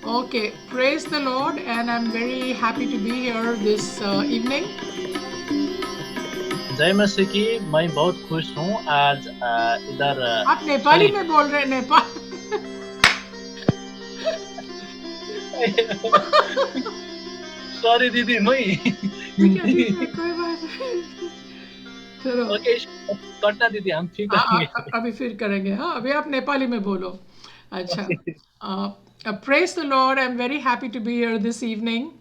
Okay, praise the Lord, and I'm very happy to be here this evening. जय मसीह की। मैं बहुत खुश हूँ आज इधर आप नेपाली सॉरी। में बोल रहे हैं नेपाल? सॉरी दीदी मैं ठीक हिंदी। है, कोई बात नहीं। चलो, ओके, करना दीदी, हम ठीक करेंगे। अभी फिर करेंगे। हाँ, अभी आप नेपाली में बोलो। अच्छा, okay. praise the Lord. I'm very happy to be here this evening.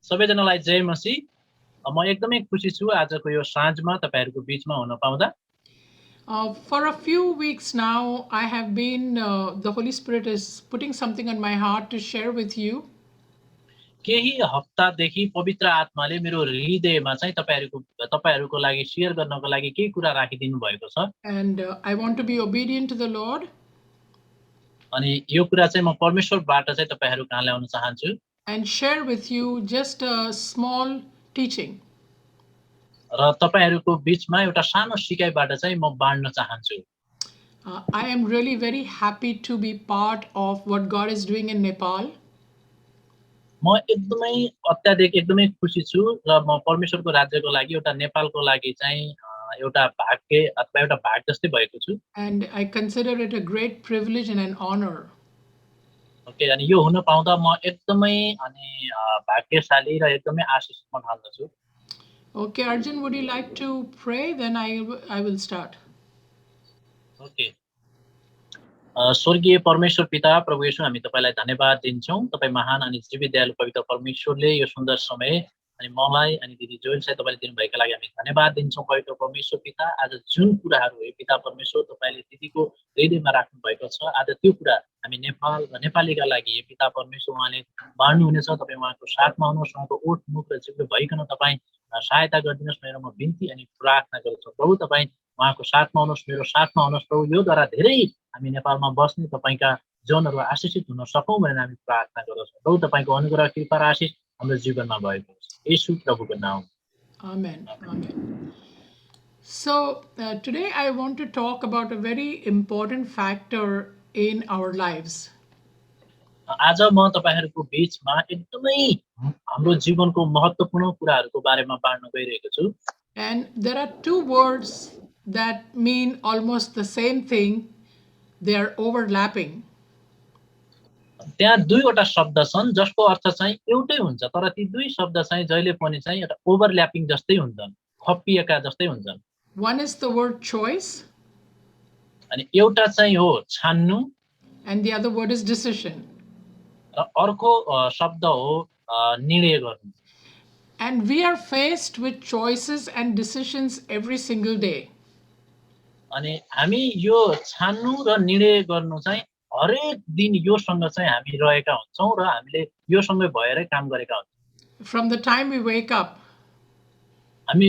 सबैजनालाई जय मसीह। म एकदमै खुसी छु आजको यो साँझमा तपाईँहरूको बिचमा हुन पाउँदा। For a few weeks now, I have been, the Holy Spirit is putting something on my heart to share with you. केही हप्तादेखि पवित्र आत्माले मेरो हृदयमा चाहिँ तपाईँहरूको लागि सेयर गर्नको लागि केही कुरा राखिदिनु भएको छ। And I want to be obedient to the Lord अनि यो कुरा चाहिँ म परमेश्वरबाट चाहिँ तपाईँहरू कहाँ ल्याउन चाहन्छु and share with you just a small teaching. र तपाईँहरूको बिचमा एउटा सानो सिकाइबाट चाहिँ म बाँड्न चाहन्छु। I am really very happy to be part of what God is doing in Nepal. म एकदमै खुसी छु र म परमेश्वरको राज्यको लागि एउटा नेपालको लागि चाहिँ एउटा भाग्य अथवा एउटा भाग जस्तै भएको छु। And I consider it a great privilege and an honor. Okay, अनि यो हुन पाउँदा म एकदमै भाग्यशाली र एकदमै आशिषित म ठान्दछु। Okay, Arjun, would you like to pray? Then I will start. Okay. स्वर्गीय परमेश्वर पिता प्रभु येशू, हामी तपाईँलाई धन्यवाद दिन्छौँ। तपाईँ महान अनि जीवित दयालु पवित्र परमेश्वरले यो सुन्दर समय अनि मलाई अनि दिदी जोइल चाहिँ तपाईँले दिनुभएका लागि हामी धन्यवाद दिन्छौँ पवित्र परमेश्वर पिता। आज जुन कुराहरू है पिता परमेश्वर तपाईँले दिदीको हृदयमा राख्नु भएको छ, आज त्यो कुरा हामी नेपाल र नेपालीका लागि हे पिता परमेश्वर उहाँले बाँड्नुहुनेछ। तपाईँ उहाँको साथमा हुनुहोस्, उहाँको ओठ मुख र जिब्रो भइकन तपाईँ सहायता गरिदिनुहोस्। मेरो म बिन्ती अनि प्रार्थना गर्छु प्रभु, तपाईँ उहाँको साथमा हुनुहोस्, मेरो साथमा हुनुहोस् प्रभु। यो द्वारा धेरै हामी नेपालमा बस्ने तपाईँका जीवनहरू आशिषित हुन सकौँ भनेर हामी प्रार्थना गर्दछौँ प्रभु। तपाईँको अनुग्रह कृपा र आशिष हाम्रो जीवनमा भएको होस्, येशू प्रभुको नाम। Amen. Amen. So, today I want to talk about a very important factor in our lives. आज म तपाईँहरूको बिचमा एकदमै हाम्रो जीवनको महत्त्वपूर्ण कुराहरूको बारेमा बाँड्न गइरहेको छु। And there are two words that mean almost the same thing, they are overlapping. त्यहाँ दुईवटा शब्द छन् जसको अर्थ चाहिँ एउटै हुन्छ, तर ती दुई शब्द चाहिँ जहिले पनि चाहिँ एउटा ओभरल्यापिङ जस्तै हुन्छन्, खप्पिएका जस्तै हुन्छन्। One is the word choice, अनि एउटा चाहिँ हो छान्नु and the other word is decision. र अर्को शब्द हो निर्णय गर्नु। And we are faced with choices and decisions every single day. अनि हामी यो छान्नु र निर्णय गर्नु चाहिँ हरेक दिन योसँग चाहिँ हामी रहेका हुन्छौँ र हामीले योसँगै भएरै काम गरेका हुन्छौँ। From the time we wake up, हामी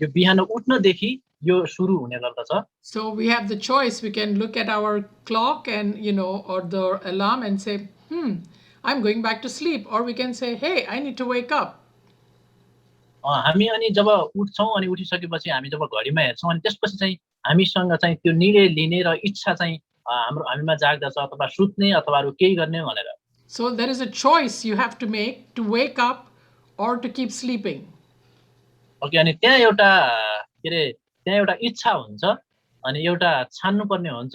यो बिहान उठ्नदेखि यो सुरु हुने गर्दछ। so we have the choice. We can look at our clock and, or the alarm and say, I'm going back to sleep. Or we can say, hey, I need to wake up. हामी अनि जब उठ्छौँ अनि उठिसकेपछि हामी जब घडीमा हेर्छौँ अनि त्यसपछि चाहिँ हामीसँग चाहिँ त्यो निर्णय लिने र इच्छा चाहिँ हामीमा जाग्दछ, अथवा सुत्ने अथवा अरू केही गर्ने भनेर। So there is a choice you have to make to wake up or to keep sleeping. Okay, अनि त्यहाँ एउटा के अरे त्यहाँ एउटा इच्छा हुन्छ अनि एउटा छान्नुपर्ने हुन्छ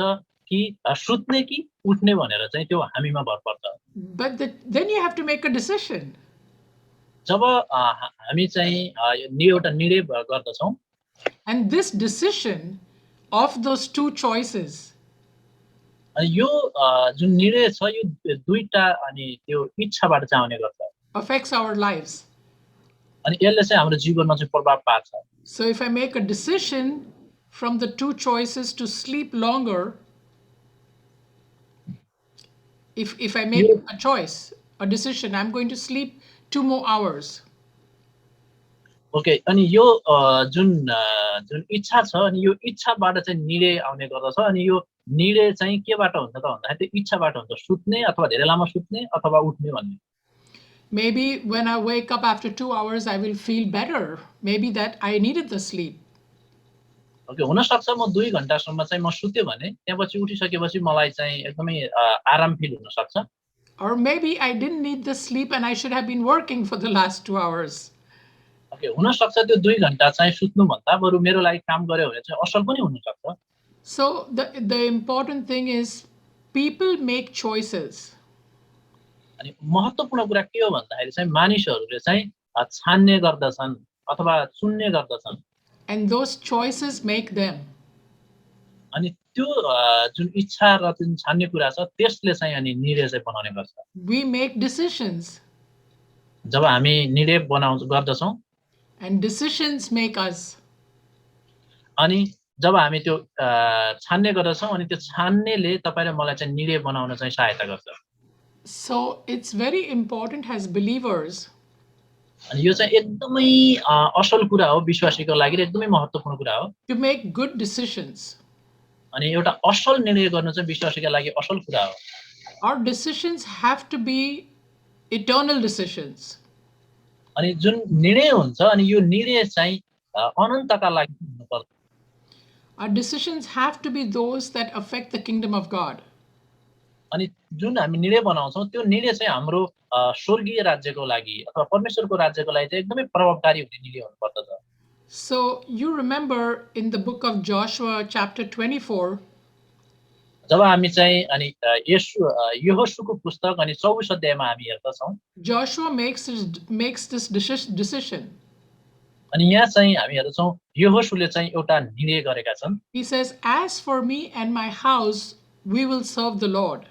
कि सुत्ने कि उठ्ने भनेर चाहिँ त्यो हामीमा भर पर्छ। But then you have to make a decision. जब हामी चाहिँ एउटा निर्णय गर्दछौँ And this decision of those two choices अनि यो जुन निर्णय छ यो दुईटा अनि त्यो इच्छाबाट चाहिँ आउने गर्छ affects our lives. अनि यसले चाहिँ हाम्रो जीवनमा चाहिँ प्रभाव पार्छ। So if I make a decision from the two choices to sleep longer, if I make यो a choice, a decision, I'm going to sleep 2 more hours. Okay, अनि यो जुन इच्छा छ अनि यो इच्छाबाट चाहिँ निर्णय आउने गर्दछ अनि यो निर्णय चाहिँ केबाट हुन्छ त भन्दाखेरि त्यो इच्छाबाट हुन्छ, सुत्ने अथवा धेरै लामो सुत्ने अथवा उठ्ने भन्ने। Maybe when I wake up after 2 hours, I will feel better. Maybe that I needed the sleep. Okay हुनसक्छ म 2 घण्टासम्म चाहिँ म सुत्यो भने त्यसपछि उठिसकेपछि मलाई चाहिँ एकदमै आराम फिल हुन सक्छ। Or maybe I didn't need the sleep and I should have been working for the last 2 hours. Okay हुनसक्छ त्यो 2 घण्टा चाहिँ सुत्नुभन्दा बरु मेरो लागि काम गर्यो भने चाहिँ असल पनि हुनसक्छ। So the important thing is people make choices. अनि महत्त्वपूर्ण कुरा के हो भन्दाखेरि चाहिँ मानिसहरूले चाहिँ छान्ने गर्दछन् अथवा चुन्ने गर्दछन्। And those choices make them. अनि त्यो जुन इच्छा र जुन छान्ने कुरा छ त्यसले चाहिँ अनि निर्णय चाहिँ बनाउने गर्छ। We make decisions जब हामी निर्णय गर्दछौँ and decisions make us. अनि जब हामी त्यो छान्ने गर्दछौँ अनि त्यो छान्नेले तपाईँ र मलाई चाहिँ निर्णय बनाउन चाहिँ सहायता गर्छ। So it's very important as believers अनि यो चाहिँ एकदमै असल कुरा हो विश्वासीको लागि र एकदमै महत्त्वपूर्ण कुरा हो। to make good decisions. अनि एउटा असल निर्णय गर्नु चाहिँ विश्वासीका लागि असल कुरा हो। Our decisions have to be eternal decisions. अनि जुन निर्णय हुन्छ अनि यो निर्णय चाहिँ अनन्तका लागि हुनुपर्छ। Our decisions have to be those that affect the kingdom of God. अनि जुन हामी निर्णय बनाउँछौँ त्यो निर्णय चाहिँ हाम्रो स्वर्गीय राज्यको लागि अथवा परमेश्वरको राज्यको लागि चाहिँ एकदमै प्रभावकारी हुने निर्णय हुनुपर्दछ। So you remember in the book of Joshua chapter 24, जब हामी चाहिँ अनि यहोशूको पुस्तक अनि 24 अध्यायमा हामी हेर्दछौँ Joshua makes this decision. अनि यहाँ चाहिँ हामी हेर्दछौँ यहोशूले चाहिँ एउटा निर्णय गरेका छन्। He says, "As for me and my house, we will serve the Lord."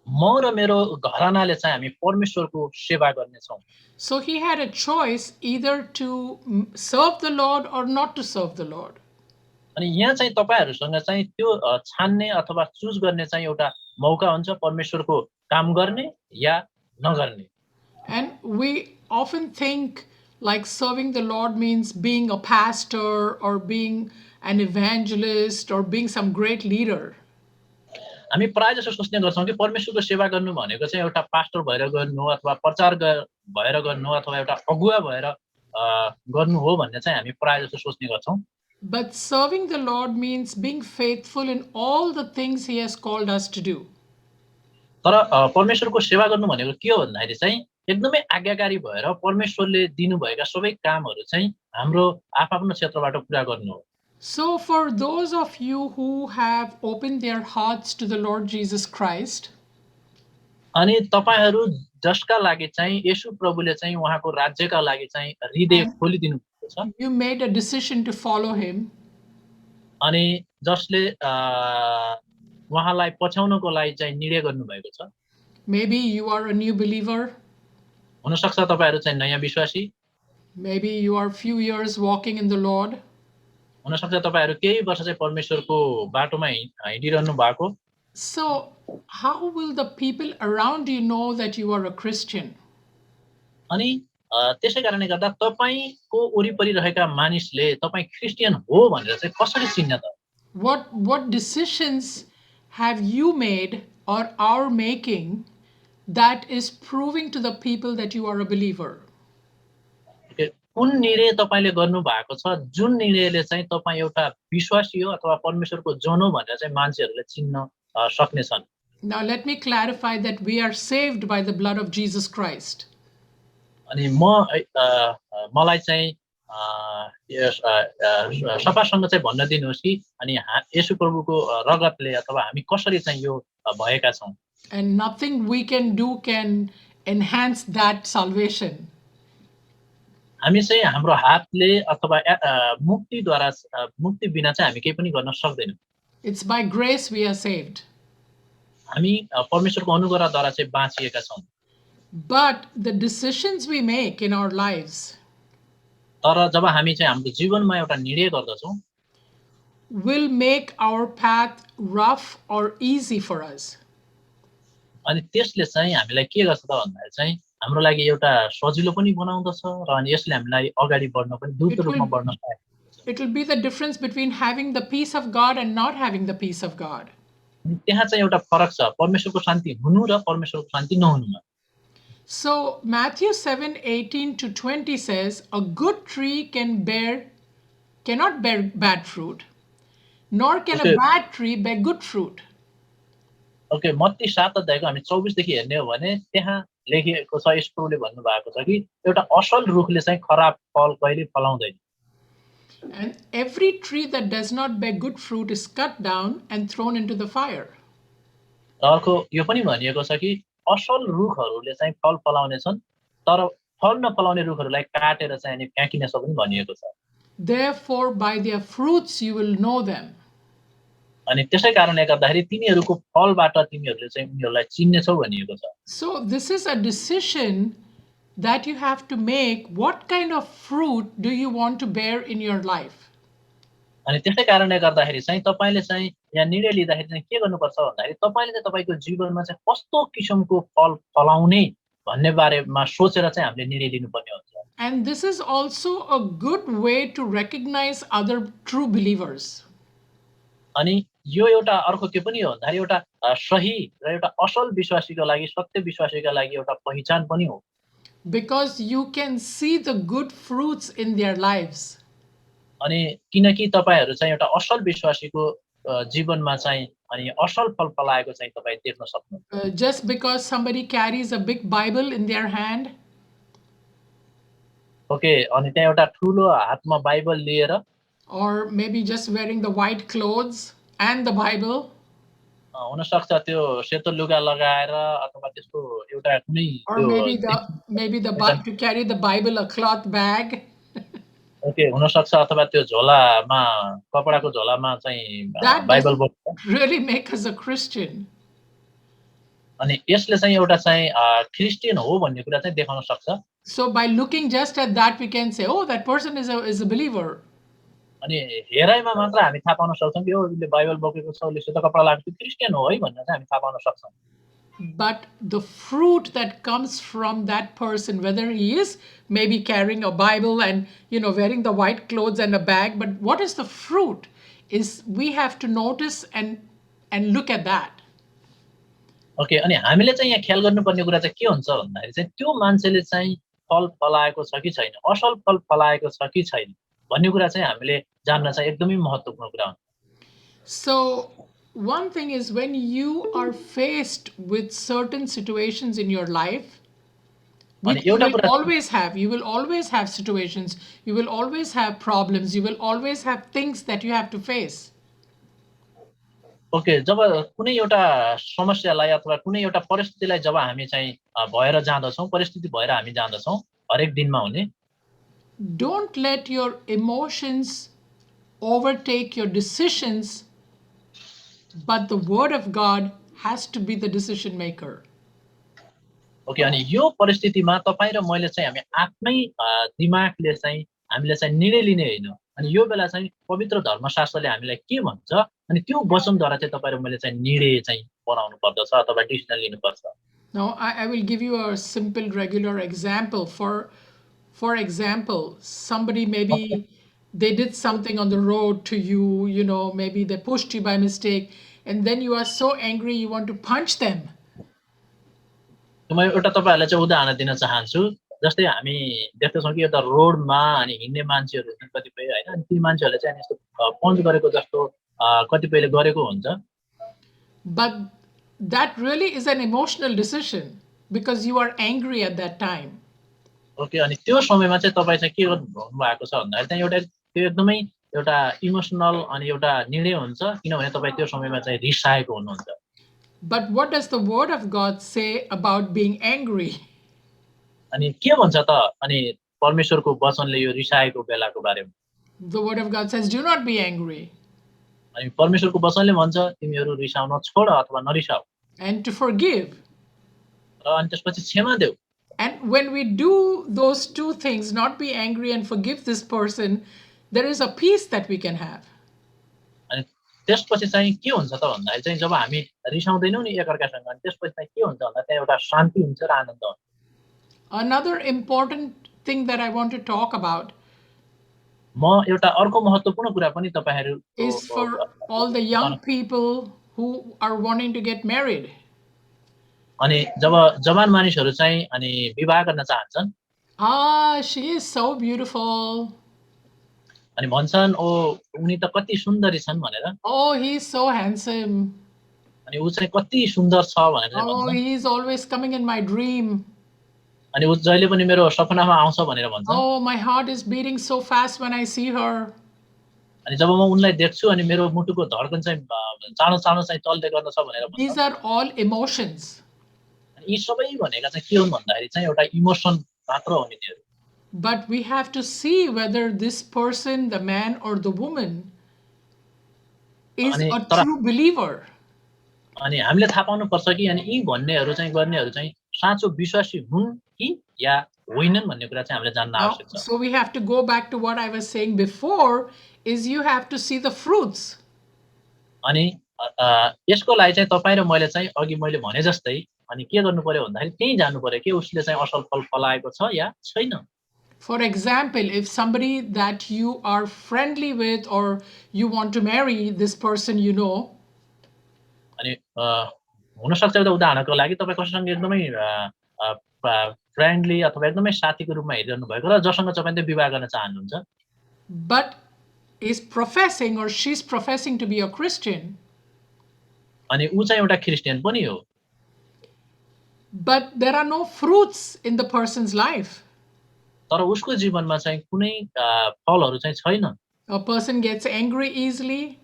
म र मेरो घरानाले चाहिँ हामी परमेश्वरको सेवा गर्नेछौँ। So he had a choice either to serve the Lord or not to serve the Lord. अनि यहाँ चाहिँ तपाईहरुसँग चाहिँ त्यो छान्ने अथवा चुज गर्ने चाहिँ एउटा मौका हुन्छ परमेश्वरको काम गर्ने या नगर्ने। And we often think like serving the Lord means being a pastor or being an evangelist or being some great leader. हामी प्राय जसो सोच्ने गर्छौं कि परमेश्वरको सेवा गर्नु भनेको चाहिँ एउटा पास्टर भएर गर्नु अथवा प्रचार भएर गर्नु अथवा एउटा अगुवा भएर गर्नु हो भन्ने चाहिँ हामी प्राय जसो सोच्ने गर्छौं। But serving the Lord means being faithful in all the things he has called us to do. तर परमेश्वरको सेवा गर्नु भनेको के हो भन्दाखेरि चाहिँ एकदमै आज्ञाकारी भएर परमेश्वरले दिनुभएका सबै कामहरु चाहिँ हाम्रो आफ्नो क्षेत्रबाट पूरा गर्नु हो। So for those of you who have opened their hearts to the Lord Jesus Christ, अनि तपाईहरु जसका लागि चाहिँ येशू प्रभुले चाहिँ उहाँको राज्यका लागि चाहिँ हृदय खोलिदिनु भएको छ, you made a decision to follow him. अनि जसले उहाँलाई पछ्याउनको लागि चाहिँ निर्णय गर्नु भएको छ। Maybe you are a new believer. हुन सक्छ तपाईहरु चाहिँ नयाँ विश्वासी, Maybe you are few years walking in the Lord. हुन सक्छ तपाईहरु केही वर्ष चाहिँ परमेश्वरको बाटोमा हिँडिरहनु भएको। So how will the people around you know that you are a Christian? अनि त्यसै कारणले गर्दा तपाईको वरिपरि रहेका मानिसले तपाई क्रिस्चियन हो भनेर चाहिँ कसरी चिन्न त? What decisions have you made or are making that is proving to the people that you are a believer? कुन निर्णय तपाईले गर्नु भएको छ जुन निर्णयले चाहिँ तपाई एउटा विश्वासी हो अथवा परमेश्वरको जन हो भनेर चाहिँ मान्छेहरूले चिन्न सक्ने छन्। Now let me clarify that we are saved by the blood of Jesus Christ. अनि मलाई चाहिँ सफासँग चाहिँ भन्न दिनुहोस् कि अनि येशू प्रभुको रगतले अथवा हामी कसरी चाहिँ यो भएका छौं। And nothing we can do can enhance that salvation. हामी चाहिँ हाम्रो हातले अथवा मुक्तिद्वारा मुक्ति बिना चाहिँ हामी केही पनि गर्न सक्दैनौं। It's by grace we are saved. हामी परमेश्वरको अनुग्रहद्वारा चाहिँ बाँचिएका छौं। But the decisions we make in our lives तर जब हामी चाहिँ हाम्रो जीवनमा एउटा निर्णय गर्दछौं will make our path rough or easy for us. अनि त्यसले चाहिँ हामीलाई के गर्छ त भन्दाखेरि चाहिँ हाम्रो लागि एउटा सजिलो पनि बनाउँदछ र अनि यसले हामीलाई अगाडि बढ्न पनि द्रुत रूपमा बढ्न सहायता गर्छ। It will be the difference between having the peace of God and not having the peace of God. त्यहाँ चाहिँ एउटा फरक छ परमेश्वरको शान्ति हुनु र परमेश्वरको शान्ति नहुनुमा। So Matthew 7:18 to 20 says, "A good tree can bear cannot bear bad fruit, nor can a okay bad tree bear good fruit. Okay Matthew 7 अध्यायको हामी 24 देखि हेर्ने हो भने त्यहाँ लेखिएको छ यस प्रभुले भन्नुभएको छ कि एउटा असल रुखले चाहिँ खराब फल कहिले फलाउँदैन And every tree that does not bear good fruit is cut down and thrown into the fire. र अर्को यो पनि भनिएको छ कि असल रुखहरूले चाहिँ फल फलाउने छन् तर फल नफलाउने रुखहरूलाई काटेर चाहिँ अनि फ्याँकिनेछ पनि भनिएको छ Therefore, by their fruits you will know them. अनि त्यसै कारणले गर्दाखेरि तिनीहरूको फलबाट तिमीहरूले चाहिँ उनीहरूलाई चिन्नेछौ भनिएको छ So, this is a decision that you have to make. What kind of fruit do you want to bear in your life? अनि त्यसै कारणले गर्दाखेरि चाहिँ तपाईँले चाहिँ यहाँ निर्णय लिँदाखेरि चाहिँ के गर्नुपर्छ भन्दाखेरि तपाईँले चाहिँ तपाईँको जीवनमा चाहिँ कस्तो किसिमको फल फलाउने भन्ने बारेमा सोचेर चाहिँ हामीले निर्णय लिनुपर्ने हुन्छ And this is also a good way to recognize other true believers. अनि यो एउटा अर्को के पनि हो भन्दाखेरि एउटा सही र एउटा असल विश्वासीको लागि सत्य विश्वासीका लागि एउटा पहिचान पनि हो Because you can see the good fruits in their lives. अनि किनकि तपाईँहरू चाहिँ एउटा असल विश्वासीको जीवनमा चाहिँ अनि असल फल फलाएको चाहिँ तपाईँ देख्न सक्नुहुन्छ Just because somebody carries a big Bible in their hand, okay अनि त्यहाँ एउटा ठुलो हातमा बाइबल लिएर or maybe just wearing the white clothes and the Bible, हुनसक्छ त्यो सेतो लुगा लगाएर अथवा त्यसको एउटा कुनै or त्यो maybe to carry the Bible a cloth bag. Okay हुनसक्छ अथवा त्यो झोलामा कपडाको झोलामा चाहिँ That बाइबल doesn't बोक्छ really make us a Christian. अनि यसले चाहिँ एउटा चाहिँ क्रिस्चियन हो भन्ने कुरा चाहिँ देखाउन सक्छ So by looking just at that, we can say, oh, that person is a believer. अनि हेराइमा मात्र हामी थाहा पाउन सक्छौँ कि यो उसले बाइबल बोकेको छ उसले सेतो कपडा लगाएको छ क्रिस्चियन हो है भनेर चाहिँ हामी थाहा पाउन सक्छौँ But the fruit that comes from that person, whether he is maybe carrying a Bible and wearing the white clothes and a bag, but what is the fruit? Is we have to notice and look at that. Okay अनि हामीले चाहिँ यहाँ ख्याल गर्नुपर्ने कुरा चाहिँ के हुन्छ भन्दाखेरि चाहिँ त्यो मान्छेले चाहिँ फल फलाएको छ कि छैन असल फल फलाएको छ कि छैन भन्ने कुरा चाहिँ हामीले जान्न चाहिँ एकदमै महत्त्वपूर्ण कुरा हो So one thing is when you are faced with certain situations in your life, अनि which you एउटा will कुरा always have situations, you will always have problems, you will always have things that you have to face. Okay जब कुनै एउटा समस्यालाई अथवा कुनै एउटा परिस्थितिलाई जब हामी चाहिँ भएर जाँदछौँ परिस्थिति भएर हामी जाँदछौँ हरेक दिनमा हुने Don't let your emotions overtake your decisions, but the word of God has to be the decision maker. Okay अनि यो परिस्थितिमा तपाईँ र मैले चाहिँ हामी आफ्नै दिमागले चाहिँ हामीले चाहिँ निर्णय लिने होइन अनि यो बेला चाहिँ पवित्र धर्मशास्त्रले हामीलाई के भन्छ अनि त्यो वचनद्वारा चाहिँ तपाईँ र मैले चाहिँ निर्णय चाहिँ बनाउनु पर्दछ अथवा डिसिजन लिनुपर्छ Now, I will give you a simple, regular example. For example, somebody maybe they did something on the road to you, maybe they pushed you by mistake, and then you are so angry you want to punch them. म एउटा तपाईँहरूलाई चाहिँ उदाहरण दिन चाहन्छु जस्तै हामी देख्दछौँ कि एउटा रोडमा अनि हिँड्ने मान्छेहरू छन् कतिपय होइन अनि ती मान्छेहरूले चाहिँ यस्तो पञ्च गरेको जस्तो कतिपयले गरेको हुन्छ But that really is an emotional decision because you are angry at that time. Okay अनि त्यो समयमा चाहिँ तपाईँ चाहिँ के गर्नु भएको छ भन्दाखेरि चाहिँ एउटा त्यो एकदमै एउटा इमोसनल अनि एउटा निर्णय हुन्छ किनभने तपाईँ त्यो समयमा चाहिँ रिसाएको हुनुहुन्छ But what does the word of God say about being angry? अनि के भन्छ त अनि परमेश्वरको वचनले यो रिसाएको बेलाको बारेमा The word of God says, do not be angry. अनि परमेश्वरको वचनले भन्छ तिमीहरू रिसाउन छोड अथवा नरिसाऊ And to forgive. र अनि त्यसपछि क्षमा देऊ And when we do those two things, not be angry and forgive this person, there is a peace that we can have. अनि त्यसपछि चाहिँ के हुन्छ त भन्दाखेरि चाहिँ जब हामी रिसाउँदैनौँ नि एकअर्कासँग अनि त्यसपछि चाहिँ के हुन्छ भन्दा त्यहाँ एउटा शान्ति हुन्छ र आनन्द हुन्छ Another important thing that I want to talk about म एउटा अर्को महत्त्वपूर्ण कुरा पनि तपाईहरु is for all the young people who are wanting to get married. अनि जब जवान मानिसहरु चाहिँ अनि विवाह गर्न चाहन्छन् She is so beautiful. अनि भन्छन् ओ उनी त कति सुन्दरी छन् भनेर Oh, he's so handsome. अनि ऊ चाहिँ कति सुन्दर छ भनेर चाहिँ Oh, भन्छन् he's always coming in my dream. अनि ऊ जहिले पनि मेरो सपनामा आउँछ भनेर भन्छन् Oh, my heart is beating so fast when I see her. अनि जब म उनलाई देख्छु अनि मेरो मुटुको धड्कन चाहिँ चाँडो चाँडो चाहिँ चल्दै गर्दछ भनेर These भन्छन् are all emotions. अनि यी सबै भनेका चाहिँ के हुन् भन्दाखेरि चाहिँ एउटा इमोसन मात्र हो यिनीहरू But we have to see whether this person, the man or the woman, is अनि a तर true believer. अनि हामीले थाहा पाउनुपर्छ कि अनि यी भन्नेहरू चाहिँ गर्नेहरू चाहिँ साँचो विश्वासी हुन् कि या होइनन् भन्ने कुरा चाहिँ हामीले जान्न Now, आवश्यक छ so we have to go back to what I was saying before is you have to see the fruits. अनि यसको लागि चाहिँ तपाईँ र मैले चाहिँ अघि मैले भने जस्तै अनि के गर्नु पर्यो भन्दाखेरि त्यही जानु पर्यो कि उसले चाहिँ असल फल फलाएको छ या छैन For example, if somebody that you are friendly with or you want to marry this person you know, अनि हुनसक्छ एउटा उदाहरणको लागि तपाईँ कसैसँग एकदमै फ्रेन्डली अथवा एकदमै साथीको रूपमा हेरिरहनु भएको र जसँग तपाईँ चाहिँ विवाह गर्न चाहनुहुन्छ but is professing or she's professing to be a Christian, अनि ऊ चाहिँ एउटा क्रिस्चियन पनि हो but there are no fruits in the person's life. तर उसको जीवनमा चाहिँ कुनै फलहरू चाहिँ छैन A person gets angry easily,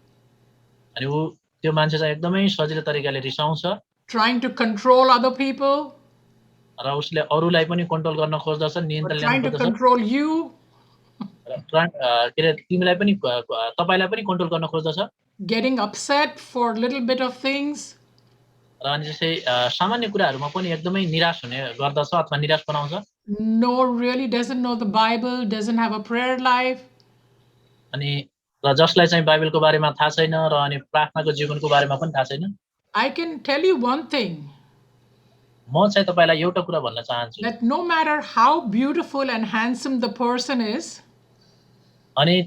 अनि ऊ त्यो मान्छे चाहिँ एकदमै सजिलो तरिकाले रिसाउँछ trying to control other people, र उसले अरूलाई पनि कन्ट्रोल गर्न खोज्दछ or नियन्त्रण trying ल्याउन to खोज्दछ control you, के अरे तिमीलाई पनि तपाईलाई पनि कन्ट्रोल गर्न खोज्दछ getting upset for a little bit of things. र अनि जस्तै सामान्य कुराहरूमा पनि एकदमै निराश हुने गर्दछ अथवा निराश बनाउँछ No, really doesn't know the Bible, doesn't have a prayer life. अनि र जसलाई चाहिँ बाइबलको बारेमा थाहा छैन र अनि प्रार्थनाको जीवनको बारेमा पनि थाहा छैन I can tell you one thing म चाहिँ तपाईलाई एउटा कुरा भन्न चाहन्छु that no matter how beautiful and handsome the person is, अनि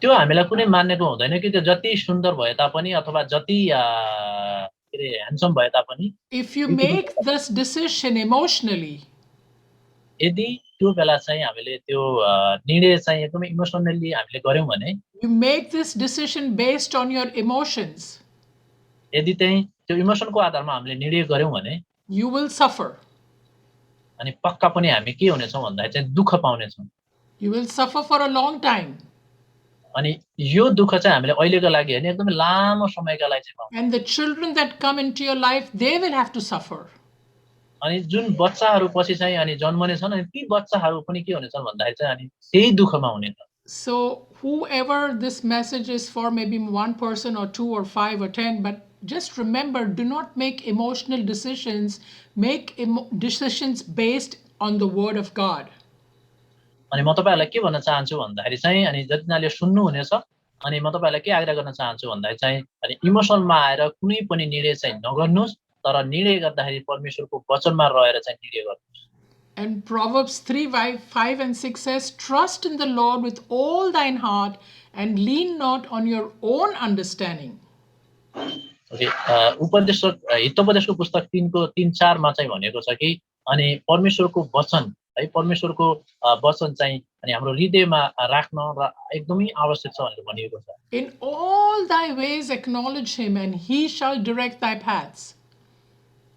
त्यो हामीलाई कुनै मान्नेको हुँदैन कि त्यो जति सुन्दर भए तापनि अथवा जति के अरे ह्यान्डसम भए तापनि if you make this decision emotionally, यदि त्यो बेला चाहिँ हामीले त्यो निर्णय चाहिँ एकदमै इमोसनली हामीले गर्यौं भने you make this decision based on your emotions, यदि चाहिँ त्यो इमोसनको आधारमा हामीले निर्णय गर्यौं भने you will suffer. अनि पक्का पनि हामी के हुनेछौं भन्दाखेरि चाहिँ दुःख पाउनेछौं You will suffer for a long time. अनि यो दुःख चाहिँ हामीले अहिलेको लागि हैन एकदमै लामो समयका लागि चाहिँ पाउँछौं And the children that come into your life, they will have to suffer. अनि जुन बच्चाहरू पछि चाहिँ अनि जन्मने छन् अनि ती बच्चाहरू पनि के हुनेछन् भन्दाखेरि चाहिँ अनि त्यही दुःखमा हुनेछ So, whoever this message is for, maybe one person or two or five or 10, but just remember do not make emotional decisions, make decisions based on the Word of God. अनि म तपाईहरुलाई के भन्न चाहन्छु भन्दाखेरि चाहिँ अनि जतिजनाले सुन्नु हुनेछ अनि म तपाईहरुलाई के आग्रह गर्न चाहन्छु भन्दाखेरि चाहिँ अनि इमोसनमा आएर कुनै पनि निर्णय चाहिँ नगर्नुस् तर निर्णय गर्दाखेरि परमेश्वरको वचनमा रहेर चाहिँ निर्णय गर्नुस् And Proverbs 3, 5 and 6 says, Trust in the Lord with all thine heart and lean not on your own understanding. Okay हितोपदेशको पुस्तक 3 को 3-4 मा चाहिँ भनेको छ कि अनि परमेश्वरको वचन है परमेश्वरको वचन चाहिँ अनि हाम्रो हृदयमा राख्न र एकदमै आवश्यक छ भनेर भनिएको छ In all thy ways acknowledge him, and he shall direct thy paths.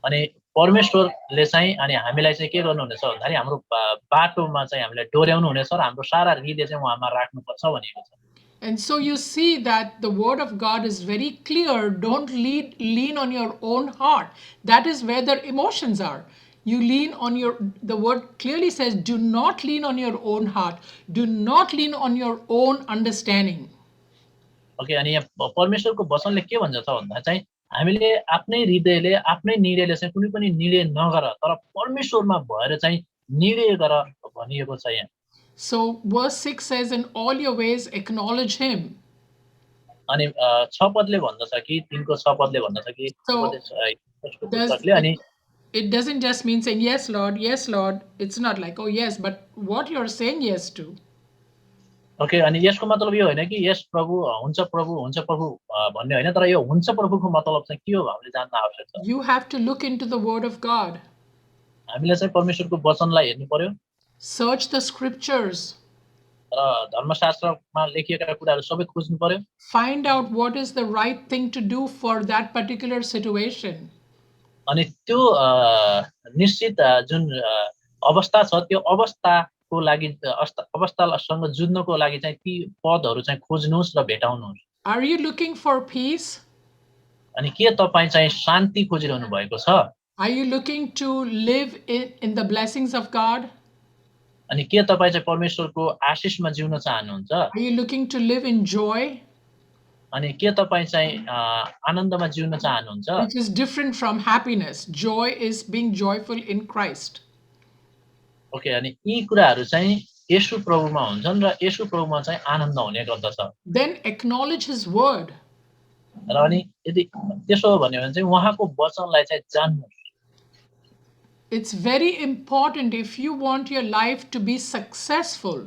अनि परमेश्वरले चाहिँ अनि हामीलाई चाहिँ के गर्नुहुनेछ भन्दाखेरि हाम्रो बाटोमा चाहिँ हामीलाई डोर्याउनु हुनेछ र हाम्रो सारा हृदय चाहिँ उहाँमा राख्नुपर्छ भनेको छ And so you see that the word of God is very clear. Don't lean on your own heart. That is where the emotions are. You lean on the word clearly says, do not lean on your own heart. Do not lean on your own understanding. Okay अनि यहाँ परमेश्वरको वचनले के भन्छ त भन्दा चाहिँ हामीले आफ्नै हृदयले आफ्नै निर्णयले चाहिँ कुनै पनि निर्णय नगर तर परमेश्वरमा भएर चाहिँ निर्णय गर भनिएको छ यहाँ So verse 6 says, in all your ways acknowledge him. अनि 6 पदले भन्दछ कि 3 को 6 पदले भन्दछ कि पुस्तकले अनि it doesn't just mean saying yes Lord. It's not like oh yes, but what you're saying yes to. Okay अनि यसको मतलब यो हैन कि यस प्रभु हुन्छ प्रभु भन्ने हैन तर यो हुन्छ प्रभुको मतलब चाहिँ के हो हामीले जान्न आवश्यक छ You have to look into the word of God. हामीले चाहिँ परमेश्वरको वचनलाई हेर्नु पर्यो Search the scriptures. र धर्मशास्त्रमा लेखिएका कुराहरू सबै खोज्नु पर्यो Find out what is the right thing to do for that particular situation. अनि त्यो निश्चित जुन अवस्था छ त्यो अवस्थाको लागि अवस्थासँग जुझ्नको लागि चाहिँ ती पदहरू चाहिँ खोज्नुहोस् र भेटाउनुहोस् Are you looking for peace? अनि के तपाईँ चाहिँ शान्ति खोजिरहनु भएको छ Are you looking to live in the blessings of God? अनि के तपाईँ चाहिँ परमेश्वरको आशिषमा जिउन चाहनुहुन्छ Are you looking to live in joy, अनि के तपाईँ चाहिँ आनन्दमा जिउन चाहनुहुन्छ which is different from happiness? Joy is being joyful in Christ. Okay अनि यी कुराहरू चाहिँ येशू प्रभुमा हुन्छन् र येशू प्रभुमा चाहिँ आनन्द हुने गर्दछ Then acknowledge His word. र अनि यदि त्यसो हो भने चाहिँ उहाँको वचनलाई चाहिँ जान्नुहोस् It's very important if you want your life to be successful.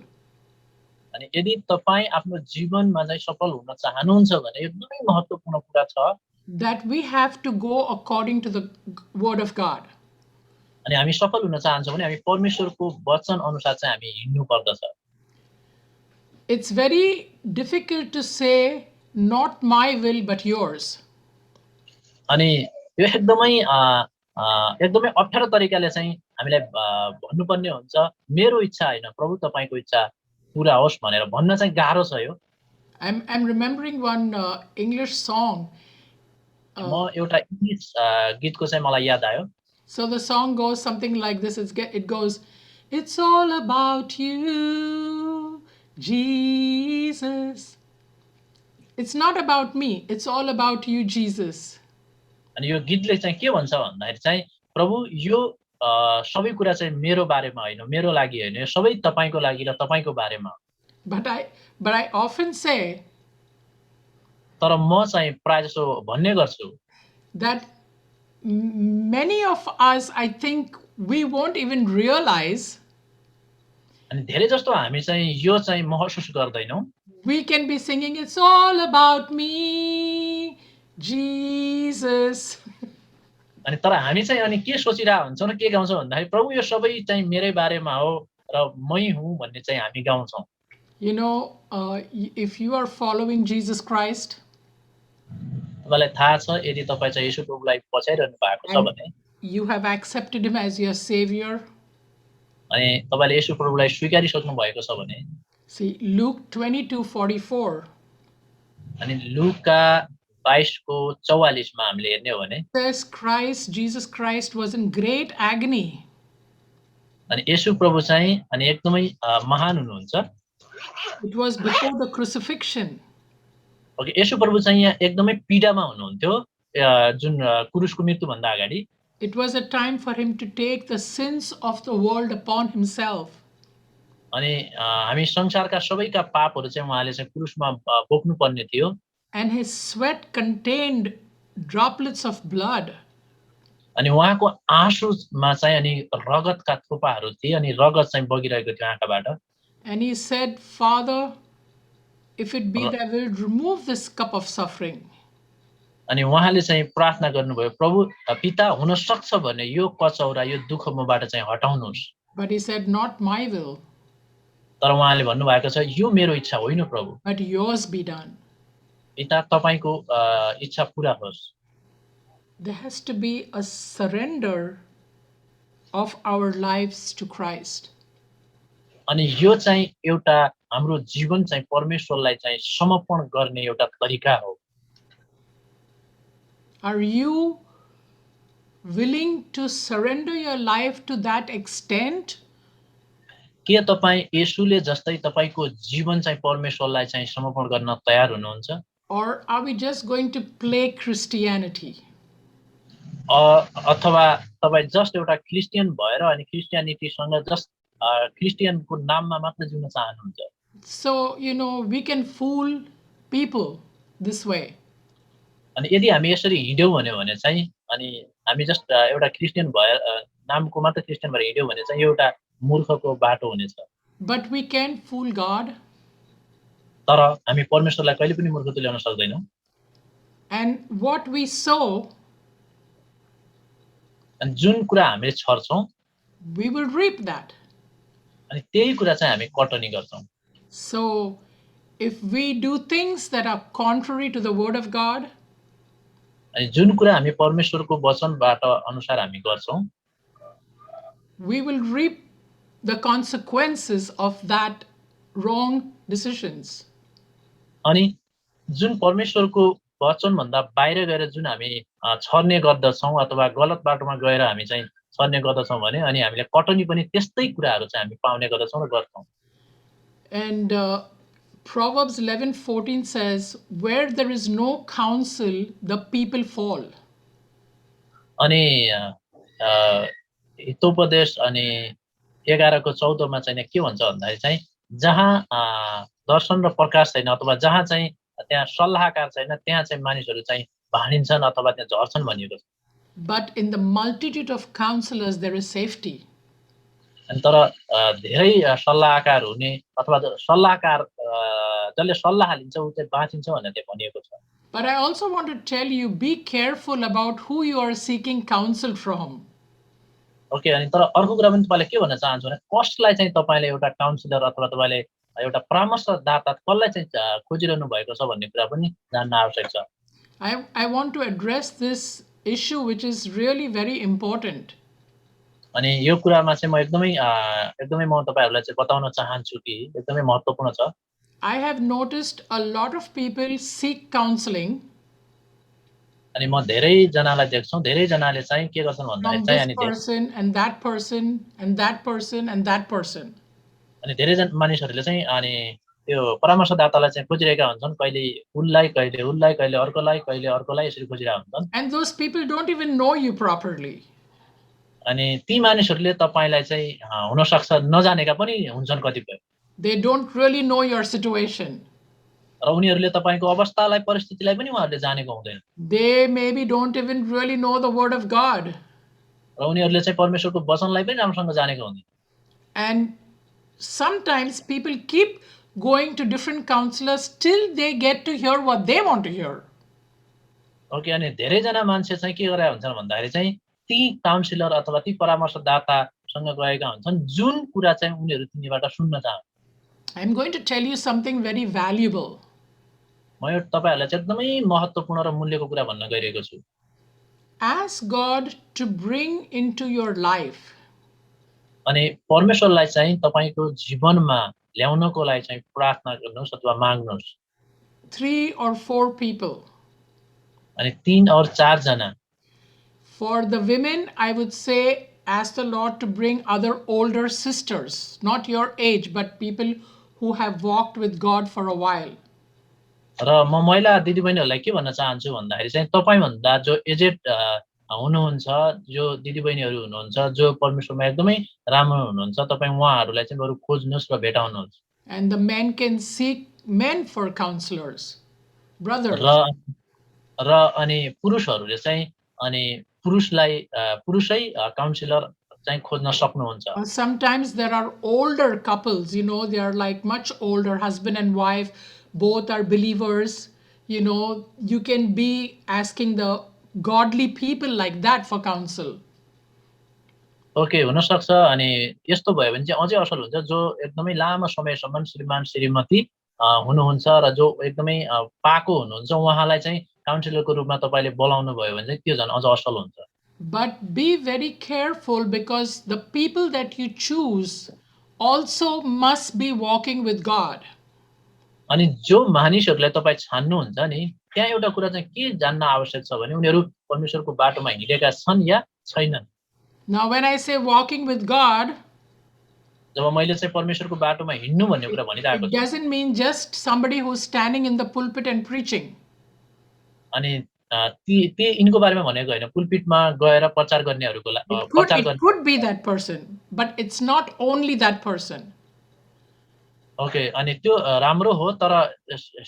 अनि यदि तपाईँ आफ्नो जीवनमा चाहिँ सफल हुन चाहनुहुन्छ भने एकदमै महत्त्वपूर्ण कुरा छ That we have to go according to the word of God. अनि हामी सफल हुन चाहन्छौँ भने हामी परमेश्वरको वचन अनुसार चाहिँ हामी हिँड्नु पर्दछ It's very difficult to say, not my will, but yours. अनि यो एकदमै अप्ठ्यारो तरिकाले चाहिँ हामीलाई भन्नुपर्ने हुन्छ मेरो इच्छा होइन प्रभु तपाईँको इच्छा पुरा होस् भनेर भन्न चाहिँ गाह्रो छ यो I'm remembering one English song. म एउटा इङ्ग्लिस गीतको चाहिँ मलाई याद आयो So the song goes something like this. It goes, it's all about you, Jesus. It's not about me. It's all about you, Jesus. अनि यो गीतले चाहिँ के भन्छ भन्दाखेरि चाहिँ प्रभु यो सबै कुरा चाहिँ मेरो बारेमा होइन मेरो लागि होइन यो सबै तपाईँको लागि र तपाईँको बारेमा But I often say तर म चाहिँ प्राय जसो भन्ने गर्छु that many of us, I think, we won't even realize अनि धेरै जस्तो हामी चाहिँ यो चाहिँ महसुस गर्दैनौँ we can be singing, it's all about me, Jesus. अनि तर हामी चाहिँ अनि के सोचिरहेको हुन्छौँ र के गाउँछौँ भन्दाखेरि प्रभु यो सबै चाहिँ मेरै बारेमा हो र मै हुँ भन्ने चाहिँ हामी गाउँछौँ You know, if you are following Jesus Christ तपाईँलाई थाहा छ यदि तपाईँ चाहिँ येशू प्रभुलाई पछ्याइरहनु भएको छ and भने you have accepted Him as your Savior, अनि तपाईँले येशू प्रभुलाई स्वीकारिसक्नु भएको छ भने see, Luke 22:44 अनि लुका 22:44 मा हामीले हेर्ने हो भने says Jesus Christ was in great agony. अनि येशू प्रभु चाहिँ अनि एकदमै महान हुनुहुन्छ It was before the crucifixion. Okay येशू प्रभु चाहिँ यहाँ एकदमै पीडामा हुनुहुन्थ्यो जुन क्रुसको मृत्युभन्दा अगाडि It was a time for Him to take the sins of the world upon Himself. अनि हामी संसारका सबैका पापहरू चाहिँ उहाँले चाहिँ क्रुसमा बोक्नु पर्ने थियो And His sweat contained droplets of blood. अनि उहाँको आँसुमा चाहिँ अनि रगतका थोपाहरू थिए अनि रगत चाहिँ बगिरहेको थियो आँखाबाट And He said, Father, if it be thy will, remove this cup of suffering. अनि उहाँले चाहिँ प्रार्थना गर्नुभयो प्रभु पिता हुन सक्छ भने यो कचौरा यो दुःख मबाट चाहिँ हटाउनुहोस् But He said, not my will, तर उहाँले भन्नुभएको छ यो मेरो इच्छा होइन प्रभु but yours be done. पिता तपाईको इच्छा पूरा होस् There has to be a surrender of our lives to Christ. अनि यो चाहिँ एउटा हाम्रो जीवन चाहिँ परमेश्वरलाई चाहिँ समर्पण गर्ने एउटा तरिका हो Are you willing to surrender your life to that extent? के तपाईँ येशूले जस्तै तपाईको जीवन चाहिँ परमेश्वरलाई चाहिँ समर्पण गर्न तयार हुनुहुन्छ Or are we just going to play Christianity? अथवा तपाईँ जस्ट एउटा क्रिस्चियन भएर अनि क्रिस्चियनिटीसँग जस्ट क्रिस्चियनको नाममा मात्र जिउन चाहनुहुन्छ So, you know, we can fool people this way. अनि यदि हामी यसरी हिँड्यौँ भने चाहिँ अनि हामी जस्ट एउटा क्रिस्चियन भएर नामको मात्र क्रिस्चियन भएर हिँड्यौँ भने चाहिँ एउटा मूर्खको बाटो हुनेछ But we can't fool God. तर हामी परमेश्वरलाई कहिले पनि मूर्ख तुल्याउन सक्दैनौँ And what we sow, अनि जुन कुरा हामीले छर्छौँ we will reap that. अनि त्यही कुरा चाहिँ हामी कटनी गर्छौँ So, if we do things that are contrary to the Word of God, अनि जुन कुरा हामी परमेश्वरको वचनबाट अनुसार हामी गर्छौं we will reap the consequences of that wrong decisions. अनि जुन परमेश्वरको वचनभन्दा बाहिर गएर जुन हामी छर्ने गर्दछौं अथवा गलत बाटोमा गएर हामी चाहिँ छर्ने गर्दछौं भने अनि हामीले कटनी पनि त्यस्तै कुराहरू चाहिँ हामी पाउने गर्दछौं र गर्छौं And Proverbs 11:14 says, "Where there is no counsel, the people fall." अनि हितोपदेश अनि 11 को 14 मा चाहिँ के भन्छ भन्दाखेरि चाहिँ जहाँ दर्शन र प्रकाश छैन अथवा जहाँ चाहिँ त्यहाँ सल्लाहकार छैन त्यहाँ चाहिँ मानिसहरू चाहिँ भानिन्छन् अथवा त्यहाँ झर्छन् भनिएको छ But in the multitude of counselors, there is safety. अनि तर धेरै सल्लाहकार हुने अथवा सल्लाहकार जसले सल्लाह लिन्छ उ चाहिँ बाँचिन्छ भनेर त्यहाँ भनिएको छ But I also want to tell you, be careful about who you are seeking counsel from. Okay अनि तर अर्को कुरा पनि तपाईले के भन्न चाहन्छु भने कसलाई चाहिँ तपाईले एउटा काउन्सिलर अथवा तपाईले एउटा परामर्शदाता कसलाई चाहिँ खोजिरहनु भएको छ भन्ने कुरा पनि जान्न आवश्यक छ I want to address this issue, which is really very important. अनि यो कुरामा चाहिँ म एकदमै म तपाईहरुलाई चाहिँ बताउन चाहन्छु कि एकदमै महत्त्वपूर्ण छ I have noticed a lot of people seek counseling अनि म धेरै जनालाई देख्छु धेरै जनाले चाहिँ के गर्छन् भन्दाखेरि from चाहिँ this अनि person and that person and that person and that person. अनि धेरै मानिसहरूले चाहिँ अनि त्यो परामर्शदातालाई चाहिँ खोजिरहेका हुन्छन् कहिले उनलाई कहिले अर्कोलाई यसरी खोजिरहेका हुन्छन् And those people don't even know you properly. अनि ती मानिसहरूले तपाईलाई चाहिँ हुन सक्छ नजानेका पनि हुन्छन् कतिपय They don't really know your situation. र उनीहरूले तपाईको अवस्थालाई परिस्थितिलाई पनि उहाँहरूले जानेको हुँदैन They maybe don't even really know the Word of God. र उनीहरूले चाहिँ परमेश्वरको वचनलाई पनि राम्रोसँग जानेको हुँदैन And sometimes people keep going to different counselors till they get to hear what they want to hear. Okay अनि धेरैजना मान्छे चाहिँ के गरेका हुन्छन् भन्दाखेरि चाहिँ ती काउन्सिलर अथवा ती परामर्शदातासँग गएका हुन्छन् जुन कुरा चाहिँ उनीहरू तिनीबाट सुन्न चाहन्छन् I'm going to tell you something very valuable. म यो तपाईहरुलाई चाहिँ एकदमै महत्त्वपूर्ण र मूल्यको कुरा भन्न गइरहेको छु Ask God to bring into your life अनि परमेश्वरलाई चाहिँ तपाईको जीवनमा ल्याउनको लागि चाहिँ प्रार्थना गर्नुस् अथवा माग्नुस् 3 or 4 people. अनि 3 और 4 जना For the women, I would say ask the Lord to bring other older sisters, not your age, but people who have walked with God for a while. र म महिला दिदीबहिनीहरूलाई के भन्न चाहन्छु भन्दाखेरि चाहिँ तपाईभन्दा जो एजेड हुनुहुन्छ जो दिदीबहिनीहरू हुनुहुन्छ जो परमेश्वरमा एकदमै राम्रो हुनुहुन्छ तपाईँ उहाँहरूलाई चाहिँ बरु खोज्नुहोस् र भेटाउनुहोस् And the men can seek men for counselors, brothers. र अनि पुरुषहरूले चाहिँ अनि पुरुषै काउन्सिलर चाहिँ खोज्न सक्नुहुन्छ Or sometimes there are older couples, they are like much older, husband and wife, both are believers. You can be asking the godly people like that for counsel. Okay हुनसक्छ अनि यस्तो भयो भने चाहिँ अझै असल हुन्छ जो एकदमै लामो समयसम्म श्रीमान श्रीमती हुनुहुन्छ र जो एकदमै पाको हुनुहुन्छ उहाँलाई चाहिँ काउन्सिलरको रूपमा तपाईले बोलाउनु भयो भने चाहिँ त्यो झन् अझ असल हुन्छ But be very careful because the people that you choose also must be walking with God. अनि जो मानिसहरूलाई तपाईँ छान्नुहुन्छ नि त्यहाँ एउटा कुरा चाहिँ के जान्न आवश्यक छ भने उनीहरू परमेश्वरको बाटोमा हिँडेका छन् या छैनन् Now, when I say walking with God, जब मैले चाहिँ परमेश्वरको बाटोमा हिँड्नु भन्ने कुरा भनिरहेको it छु doesn't mean just somebody who's standing in the pulpit and preaching. अनि ती यिनको बारेमा भनेको हैन पुलपिटमा गएर प्रचार गर्नेहरुको प्रचार It could be that person, but it's not only that person. Okay अनि त्यो राम्रो हो तर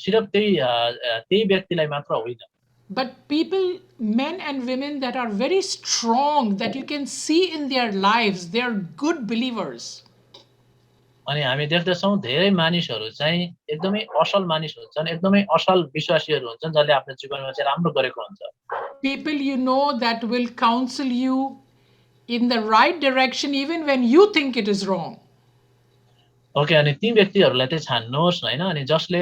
सिर्फ त्यही व्यक्तिलाई मात्र होइन But people, men and women that are very strong, that you can see in their lives, they are good believers. अनि हामी देख्दछौं धेरै मानिसहरू चाहिँ एकदमै असल मानिस हुन्छन् एकदमै असल विश्वासीहरू हुन्छन् जसले आफ्नो जीवनमा चाहिँ राम्रो गरेको हुन्छ People that will counsel you in the right direction even when you think it is wrong. Okay, अनि ती व्यक्तिहरूलाई चाहिँ छान्नुहोस् हैन, अनि जसले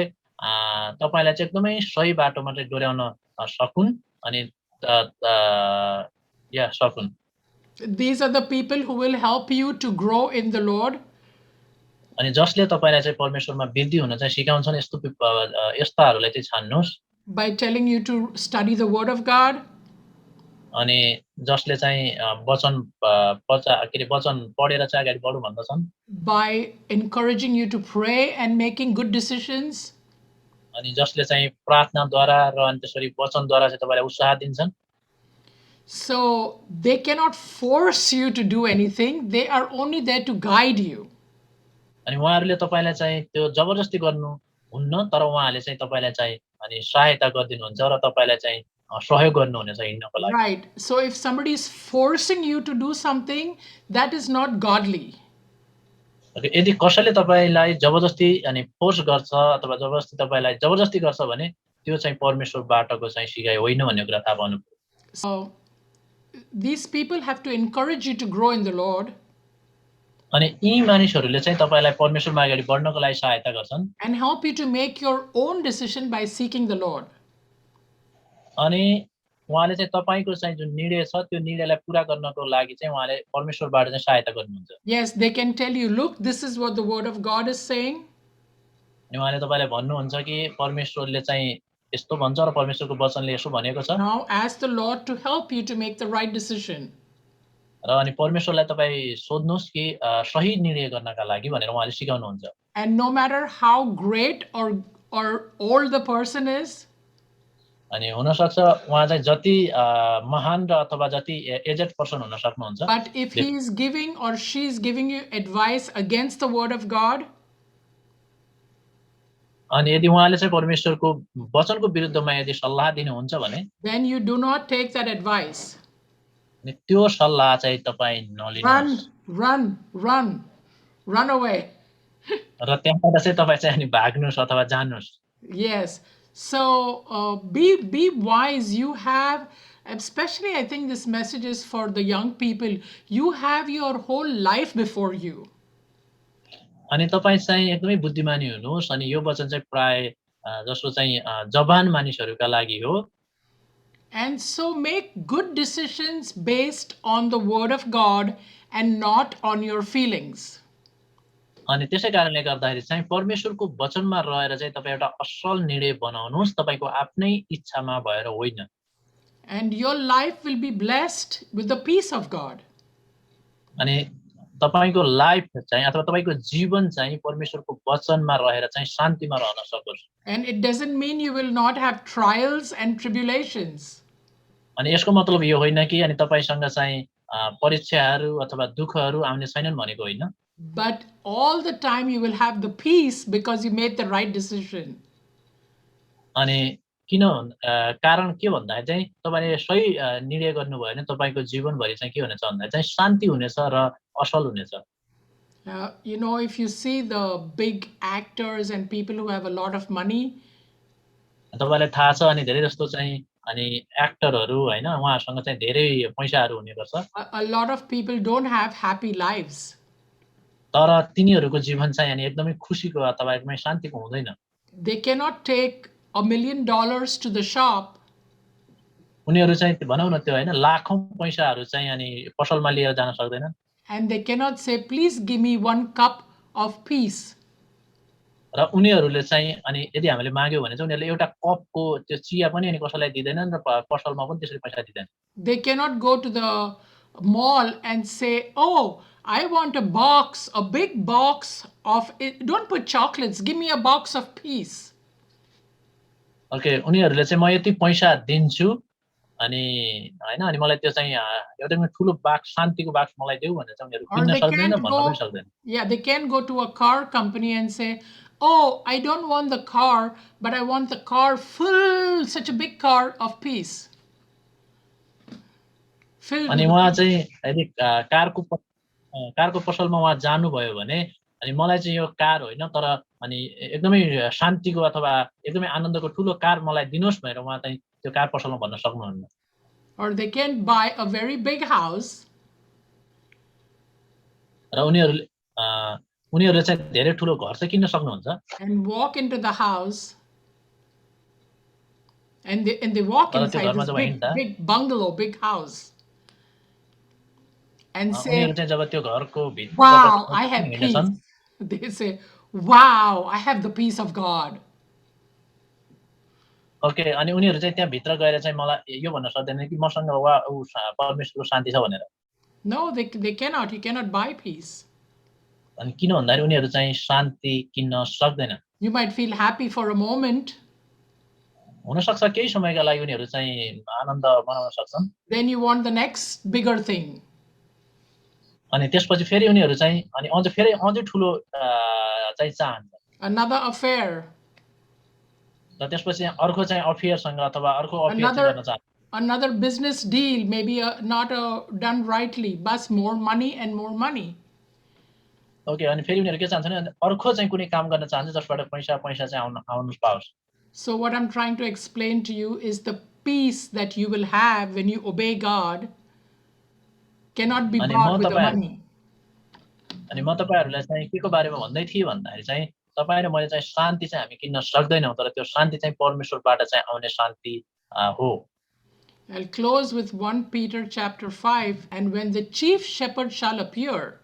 तपाईलाई चाहिँ एकदमै सही बाटोमा चाहिँ डोर्याउन सकुन् अनि सकुन्। These are the people who will help you to grow in the Lord. अनि जसले तपाईलाई चाहिँ परमेश्वरमा वृद्धि हुन चाहिँ सिकाउँछन् यस्ताहरूलाई चाहिँ छान्नुहोस्। By telling you to study the Word of God. अनि जसले चाहिँ वचन वचन पढेर चाहिँ अगाडि बढ्नु भन्दछन्। By encouraging you to pray and making good decisions. अनि जसले चाहिँ प्रार्थनाद्वारा र अनि त्यसरी वचनद्वारा चाहिँ तपाईलाई उत्साह दिन्छन्। So they cannot force you to do anything. They are only there to guide you. अनि उहाँहरूले तपाईलाई चाहिँ त्यो जबरजस्ती गर्नु हुन्न, तर उहाँहरूले चाहिँ तपाईलाई चाहिँ अनि सहायता गरिदिनुहुन्छ र तपाईलाई चाहिँ सहयोग गर्नुहुनेछ हिँड्नको लागि। Right. So if somebody is forcing you to do something, that is not godly. यदि कसैले तपाईलाई जबरजस्ती अनि फोर्स गर्छ अथवा तपाईलाई जबरजस्ती गर्छ भने त्यो चाहिँ परमेश्वरबाटको चाहिँ सिकाइ होइन भन्ने कुरा थाहा पाउनु पर्यो। So these people have to encourage you to grow in the Lord. अनि यी मानिसहरूले चाहिँ तपाईलाई परमेश्वरमा अगाडि बढ्नको लागि सहायता गर्छन्। And help you to make your own decision by seeking the Lord. अनि उहाँले चाहिँ तपाईको चाहिँ जुन निर्णय छ त्यो निर्णयलाई पूरा गर्नको लागि चाहिँ उहाँले परमेश्वरबाट चाहिँ सहायता गर्नुहुन्छ। Yes, they can tell you, look, this is what the Word of God is saying. अनि उहाँले तपाईलाई भन्नुहुन्छ कि परमेश्वरले चाहिँ यस्तो भन्छ र परमेश्वरको वचनले यसो भनेको छ। Now ask the Lord to help you to make the right decision. र अनि परमेश्वरलाई तपाईं सोध्नुहोस् कि सही निर्णय गर्नका लागि भनेर उहाँले सिकाउनुहुन्छ। And no matter how great or old the person is. अनि हुन सक्छ उहाँ चाहिँ जति महान र अथवा जति एजेड पर्सन हुन सक्नुहुन्छ। But if he is giving or she is giving you advice against the Word of God. अनि यदि उहाँले चाहिँ परमेश्वरको वचनको विरुद्धमा यदि सल्लाह दिनुहुन्छ भने Then you do not take that advice. अनि त्यो सल्लाह चाहिँ तपाईं नलिनुहोस्। Run away. र त्यहाँबाट चाहिँ तपाईं चाहिँ अनि भाग्नुहोस् अथवा जानुहोस्। Yes. So be wise. You have, especially I think this message is for the young people. You have your whole life before you. अनि तपाईं चाहिँ एकदमै बुद्धिमानी हुनुहोस् अनि यो वचन चाहिँ प्राय जसो चाहिँ जवान मानिसहरूका लागि हो। And so make good decisions based on the Word of God and not on your feelings. अनि त्यसै कारणले गर्दाखेरि चाहिँ परमेश्वरको वचनमा रहेर चाहिँ तपाईं एउटा असल निर्णय बनाउनुहोस्, तपाईको आफ्नै इच्छामा भएर होइन। And your life will be blessed with the peace of God. अनि तपाईको लाइफ चाहिँ अथवा तपाईको जीवन चाहिँ परमेश्वरको वचनमा रहेर चाहिँ शान्तिमा रहन सकोस्। And it doesn't mean you will not have trials and tribulations. अनि यसको मतलब यो होइन कि अनि तपाईसँग चाहिँ परीक्षाहरू अथवा दुःखहरू आउने छैनन् भनेको होइन। But all the time you will have the peace because you made the right decision. अनि किन कारण के भन्दा चाहिँ तपाईले सही निर्णय गर्नुभयो भने तपाईको जीवनभरि चाहिँ के हुनेछ भन्दा चाहिँ शान्ति हुनेछ र असल हुनेछ। You know, if you see the big actors and people who have a lot of money. तपाईलाई थाहा छ अनि धेरै जस्तो चाहिँ अनि एक्टरहरू हैन उहाँहरुसँग चाहिँ धेरै पैसाहरू हुने गर्छ। A lot of people don't have happy lives. तर तिनीहरूको जीवन चाहिँ अनि एकदमै खुशीको अथवा एकदमै शान्तिको हुँदैन। They cannot take $1 million to the shop. उनीहरू चाहिँ भनौं न त्यो हैन लाखौं पैसाहरू चाहिँ अनि पसलमा लिएर जान सक्दैनन्। And they cannot say, please give me 1 cup of peace. र उनीहरूले चाहिँ अनि यदि हामीले माग्यौ भने चाहिँ उनीहरूले एउटा कपको त्यो चिया पनि अनि कसैलाई दिदैनन् र पसलमा पनि त्यसरी पैसा दिदैनन्। They cannot go to the mall and say, oh, I want a box, a big box of, don't put chocolates, give me a box of peace. Okay उनीहरूले चाहिँ म यति पैसा दिन्छु अनि हैन अनि मलाई त्यो चाहिँ एउटा ठुलो बाक्स शान्तिको बाक्स मलाई देऊ भनेर चाहिँ उनीहरू किन्न सक्दैन भन्न पनि सक्दैन। Yeah, they can go to a car company and say, oh, I don't want the car, but I want the car full, such a big car of peace. अनि उहाँ चाहिँ यदि कारको पसलमा उहाँ जानुभयो भने अनि मलाई चाहिँ यो कार होइन तर अनि एकदमै शान्तिको अथवा एकदमै आनन्दको ठुलो कार मलाई दिनुस् भनेर उहाँ चाहिँ त्यो कार पसलमा भन्न सक्नुहुन्न। Or they can buy a very big house. र उनीहरूले उनीहरूले चाहिँ धेरै ठुलो घर चाहिँ किन्न सक्नुहुन्छ, and walk into the house, and they walk तर त्यो inside घरमा this जब हिँड्दा big bungalow, big house, and उनीहरू say, चाहिँ जब त्यो घरको भित्रबाट "Wow, I have peace." हिँड्छन्, They say, "Wow, I have the peace of God." Okay, अनि उनीहरू चाहिँ त्यहाँ भित्र गएर चाहिँ मलाई यो भन्न सक्दैन कि मसँग वा परमेश्वरको शान्ति छ भनेर। No, they cannot. You cannot buy peace. अनि किन भन्दाखेरि उनीहरू चाहिँ शान्ति किन्न सक्दैन। You might feel happy for a moment, हुनसक्छ केही समयका लागि उनीहरू चाहिँ आनन्द मनाउन सक्छन्, then you want the next bigger thing. अनि त्यसपछि फेरि उनीहरू चाहिँ अनि फेरि अझै ठुलो चाहिँ चाहन्छ। Another affair, र त्यसपछि अर्को चाहिँ अफेयरसँग अथवा अर्को अफेयर चाहिँ गर्न another चाहन्छ। another business deal, maybe not done rightly, but more money and more money. Okay, अनि फेरि उनीहरू के चाहन्छन् भने अर्को चाहिँ कुनै काम गर्न चाहन्छ जसबाट पैसा चाहिँ आउनु पाओस्। So what I'm trying to explain to you is the peace that you will have when you obey God cannot be अनि bought with the money. म तपाईहरूलाई चाहिँ केको बारेमा भन्दै थिएँ भन्दाखेरि चाहिँ तपाईँ र मैले चाहिँ शान्ति चाहिँ हामी किन्न सक्दैनौँ, तर त्यो शान्ति चाहिँ परमेश्वरबाट चाहिँ आउने शान्ति हो। I'll close with 1 Peter chapter 5, and when the chief shepherd shall appear,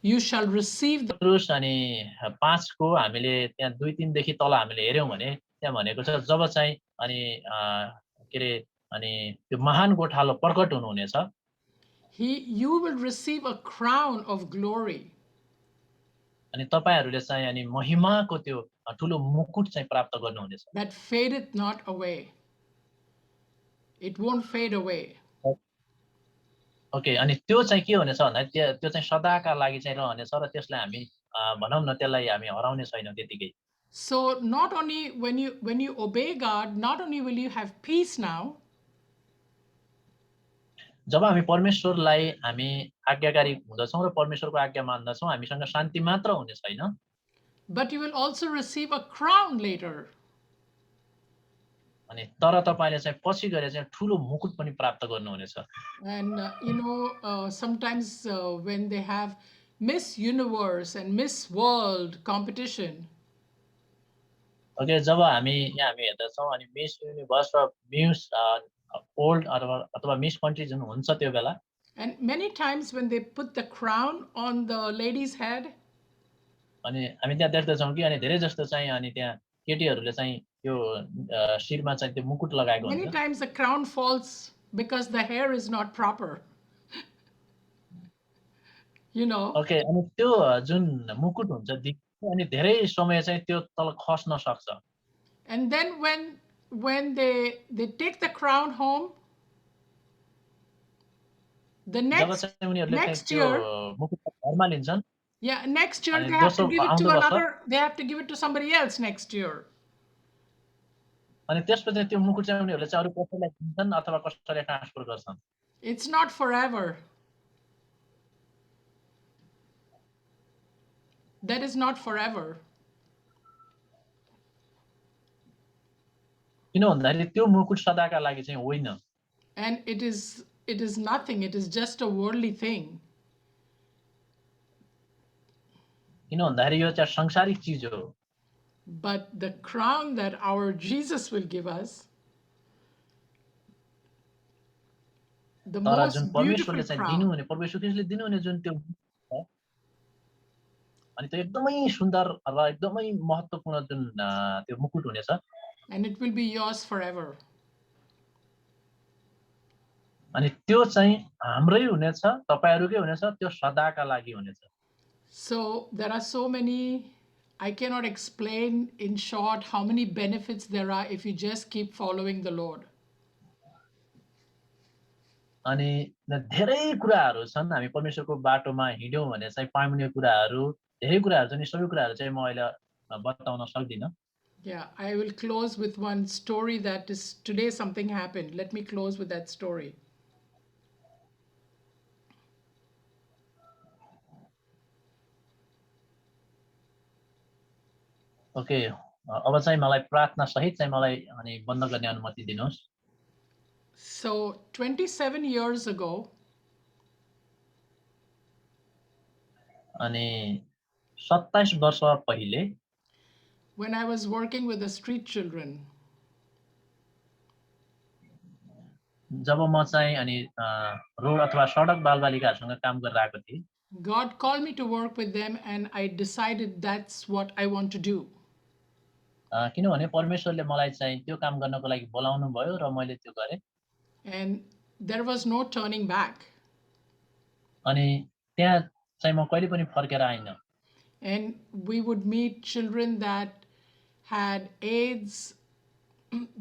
you shall receive the पत्रुस अनि 5 को हामीले त्यहाँ 2-3 देखि तल हामीले हेर्यौँ भने त्यहाँ भनेको छ जब चाहिँ अनि के अरे अनि त्यो महान गोठालो प्रकट हुनुहुनेछ, you will receive a crown of glory. अनि तपाईहरूले चाहिँ अनि महिमाको त्यो ठुलो मुकुट चाहिँ प्राप्त गर्नुहुनेछ। That fadeth not away. It won't fade away. Okay, अनि त्यो चाहिँ के हुनेछ भन्दाखेरि त्यो चाहिँ सदाका लागि चाहिँ रहनेछ र त्यसलाई हामी भनौँ न त्यसलाई हामी हराउने छैनौँ त्यतिकै। So not only when you obey God, not only will you have peace now, जब हामी परमेश्वरलाई हामी आज्ञाकारी हुँदछौँ र परमेश्वरको आज्ञा मान्दछौँ, हामीसँग शान्ति मात्र हुने छैन, but you will also receive a crown later. अनि तर तपाईँले चाहिँ पछि गएर चाहिँ ठुलो मुकुट पनि प्राप्त गर्नुहुनेछ। And sometimes when they have Miss Universe and Miss World competition, okay, जब हामी हेर्दछौँ अनि मिस युनिभर्स र मिस वर्ल्ड अथवा मिस कन्ट्री जुन हुन्छ त्यो बेला, and many times when they put the crown on the lady's head, अनि हामी त्यहाँ देख्दछौँ कि अनि धेरै जस्तो चाहिँ अनि त्यहाँ केटीहरूले चाहिँ त्यो शिरमा चाहिँ त्यो मुकुट लगाएको many हुन्छ। times the crown falls because the hair is not proper. Okay, अनि त्यो जुन मुकुट हुन्छ अनि धेरै समय चाहिँ त्यो तल खस्न सक्छ। And then when they take the crown home, the job next चाहिँ उनीहरूले चाहिँ next त्यो year, मुकुट घरमा लिन्छन् yeah, next year अनि they have to दोस्रो give it to आउँदो वर्ष, another, they have to give it to somebody else next year. अनि त्यसपछि त्यो मुकुट चाहिँ उनीहरूले चाहिँ अरू कसैलाई दिन्छन् अथवा कसैलाई ट्रान्सफर गर्छन्। It's not forever. That is not forever. किन भन्दाखेरि त्यो मुकुट सदाका लागि चाहिँ होइन। And it is nothing. It is just a worldly thing. किन भन्दाखेरि यो चाहिँ सांसारिक चिज हो। But the crown that our Jesus will give us, the तर जुन most परमेश्वरले beautiful चाहिँ crown, दिनुहुने, परमेश्वर ख्रीष्टले दिनुहुने जुन त्यो छ, अनि त्यो एकदमै सुन्दर र एकदमै महत्त्वपूर्ण जुन त्यो मुकुट हुनेछ, and it will be yours forever. अनि त्यो चाहिँ हाम्रै हुनेछ, तपाईहरुकै हुनेछ, त्यो सदाका लागि हुनेछ। So there are so many, I cannot explain in short how many benefits there are if you just keep following the Lord. अनि धेरै कुराहरू छन्, हामी परमेश्वरको बाटोमा हिँड्यौँ भने चाहिँ पाउने कुराहरू, धेरै कुराहरू छन्। यी सबै कुराहरू चाहिँ म अहिले बताउन सक्दिनँ। Yeah, I will close with one story that is today something happened. Let me close with that story. Okay, अब चाहिँ मलाई प्रार्थना सहित चाहिँ मलाई अनि बन्द गर्ने अनुमति दिनुहोस्। So 27 years ago, अनि 27 वर्ष पहिले when I was working with the street children. जब म चाहिँ अनि रोड अथवा सडक बालबालिकाहरूसँग काम गरेर आएको थिएँ। God called me to work with them, and I decided that's what I want to do. किनभने परमेश्वरले मलाई चाहिँ त्यो काम गर्नको लागि बोलाउनु भयो र मैले त्यो गरेँ। And there was no turning back. अनि त्यहाँ चाहिँ म कहिले पनि फर्केर आइनँ। And we would meet children that had AIDS,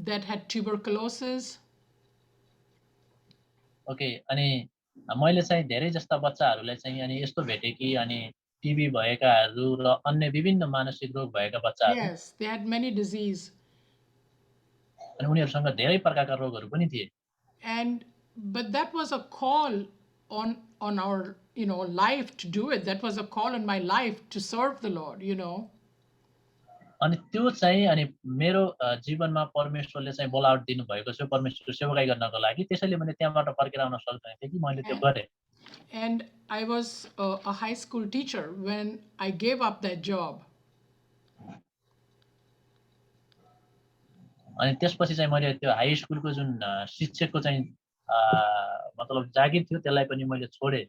that had tuberculosis. Okay, अनि मैले चाहिँ धेरै जस्ता बच्चाहरूलाई चाहिँ अनि यस्तो भेटेँ कि अनि टिबी भएकाहरू र अन्य विभिन्न मानसिक रोग भएका बच्चाहरू Yes, they had many disease. अनि उनीहरूसँग धेरै प्रकारका रोगहरू पनि थिए। And but that was a call on our life to do it. That was a call on my life to serve the Lord. अनि त्यो चाहिँ अनि मेरो जीवनमा परमेश्वरले चाहिँ बोलावट दिनुभएको छ परमेश्वरको सेवाकाई गर्नको लागि। त्यसैले मैले त्यहाँबाट फर्केर आउन सक्दैन थिएँ कि मैले त्यो And, गरेँ। and I was a high school teacher when I gave up that job. अनि त्यसपछि चाहिँ मैले त्यो हाई स्कुलको जुन शिक्षकको चाहिँ मतलब जागिर थियो त्यसलाई पनि मैले छोडेँ।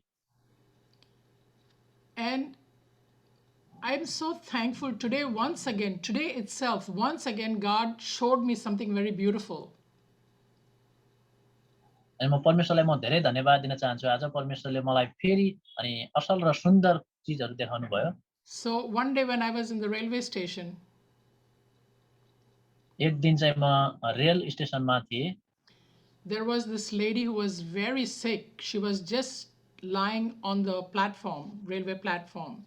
And I'm so thankful today, today itself, once again, God showed me something very beautiful. अनि म परमेश्वरलाई म धेरै धन्यवाद दिन चाहन्छु। आज परमेश्वरले मलाई फेरि अनि असल र सुन्दर चिजहरू देखाउनु भयो। So one day when I was in the railway station, एक दिन चाहिँ म रेल स्टेसनमा थिएँ। there was this lady who was very sick. She was just lying on the platform, railway platform.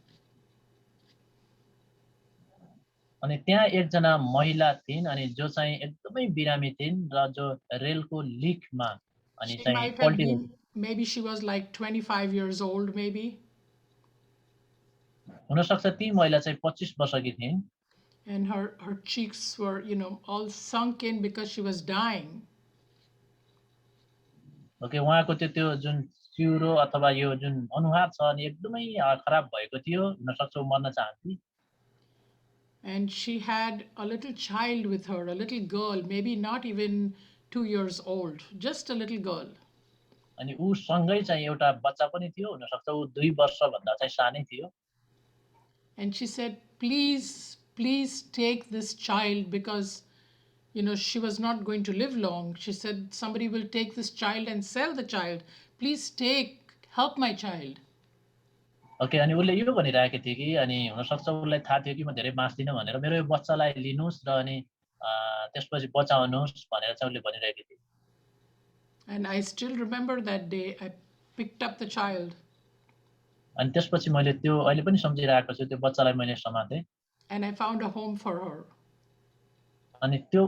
अनि त्यहाँ एकजना महिला थिइन् अनि जो चाहिँ एकदमै बिरामी थिइन् र जो रेलको लिकमा अनि She चाहिँ might have Palti been, maybe she was like 25 years old, maybe. हुनसक्छ ती महिला चाहिँ 25 वर्षकी थिइन्। And her cheeks were, all sunk in because she was dying. Okay, उहाँको त्यो जुन चिउरो अथवा यो जुन अनुहार छ अनि एकदमै खराब भएको थियो। हुनसक्छ ऊ मर्न चाहन्थे। And she had a little child with her, a little girl, maybe not even 2 years old, just a little girl. अनि ऊसँगै चाहिँ एउटा बच्चा पनि थियो। हुनसक्छ ऊ 2 वर्षभन्दा चाहिँ सानै थियो। And she said, please, please take this child because, she was not going to live long. She said, somebody will take this child and sell the child. Please help my child. Okay, अनि उसले यो भनिरहेको थियो कि अनि हुनसक्छ उसलाई थाहा थियो कि म धेरै बाँच्दिनँ भनेर, मेरो यो बच्चालाई लिनुहोस् र अनि त्यसपछि बचाउनुहोस् भनेर चाहिँ उसले भनिरहेको थियो। And I still remember that day. I picked up the child. अनि त्यसपछि मैले त्यो अहिले पनि सम्झिरहेको छु, त्यो बच्चालाई मैले समातेँ। And I found a home for her. अनि त्यो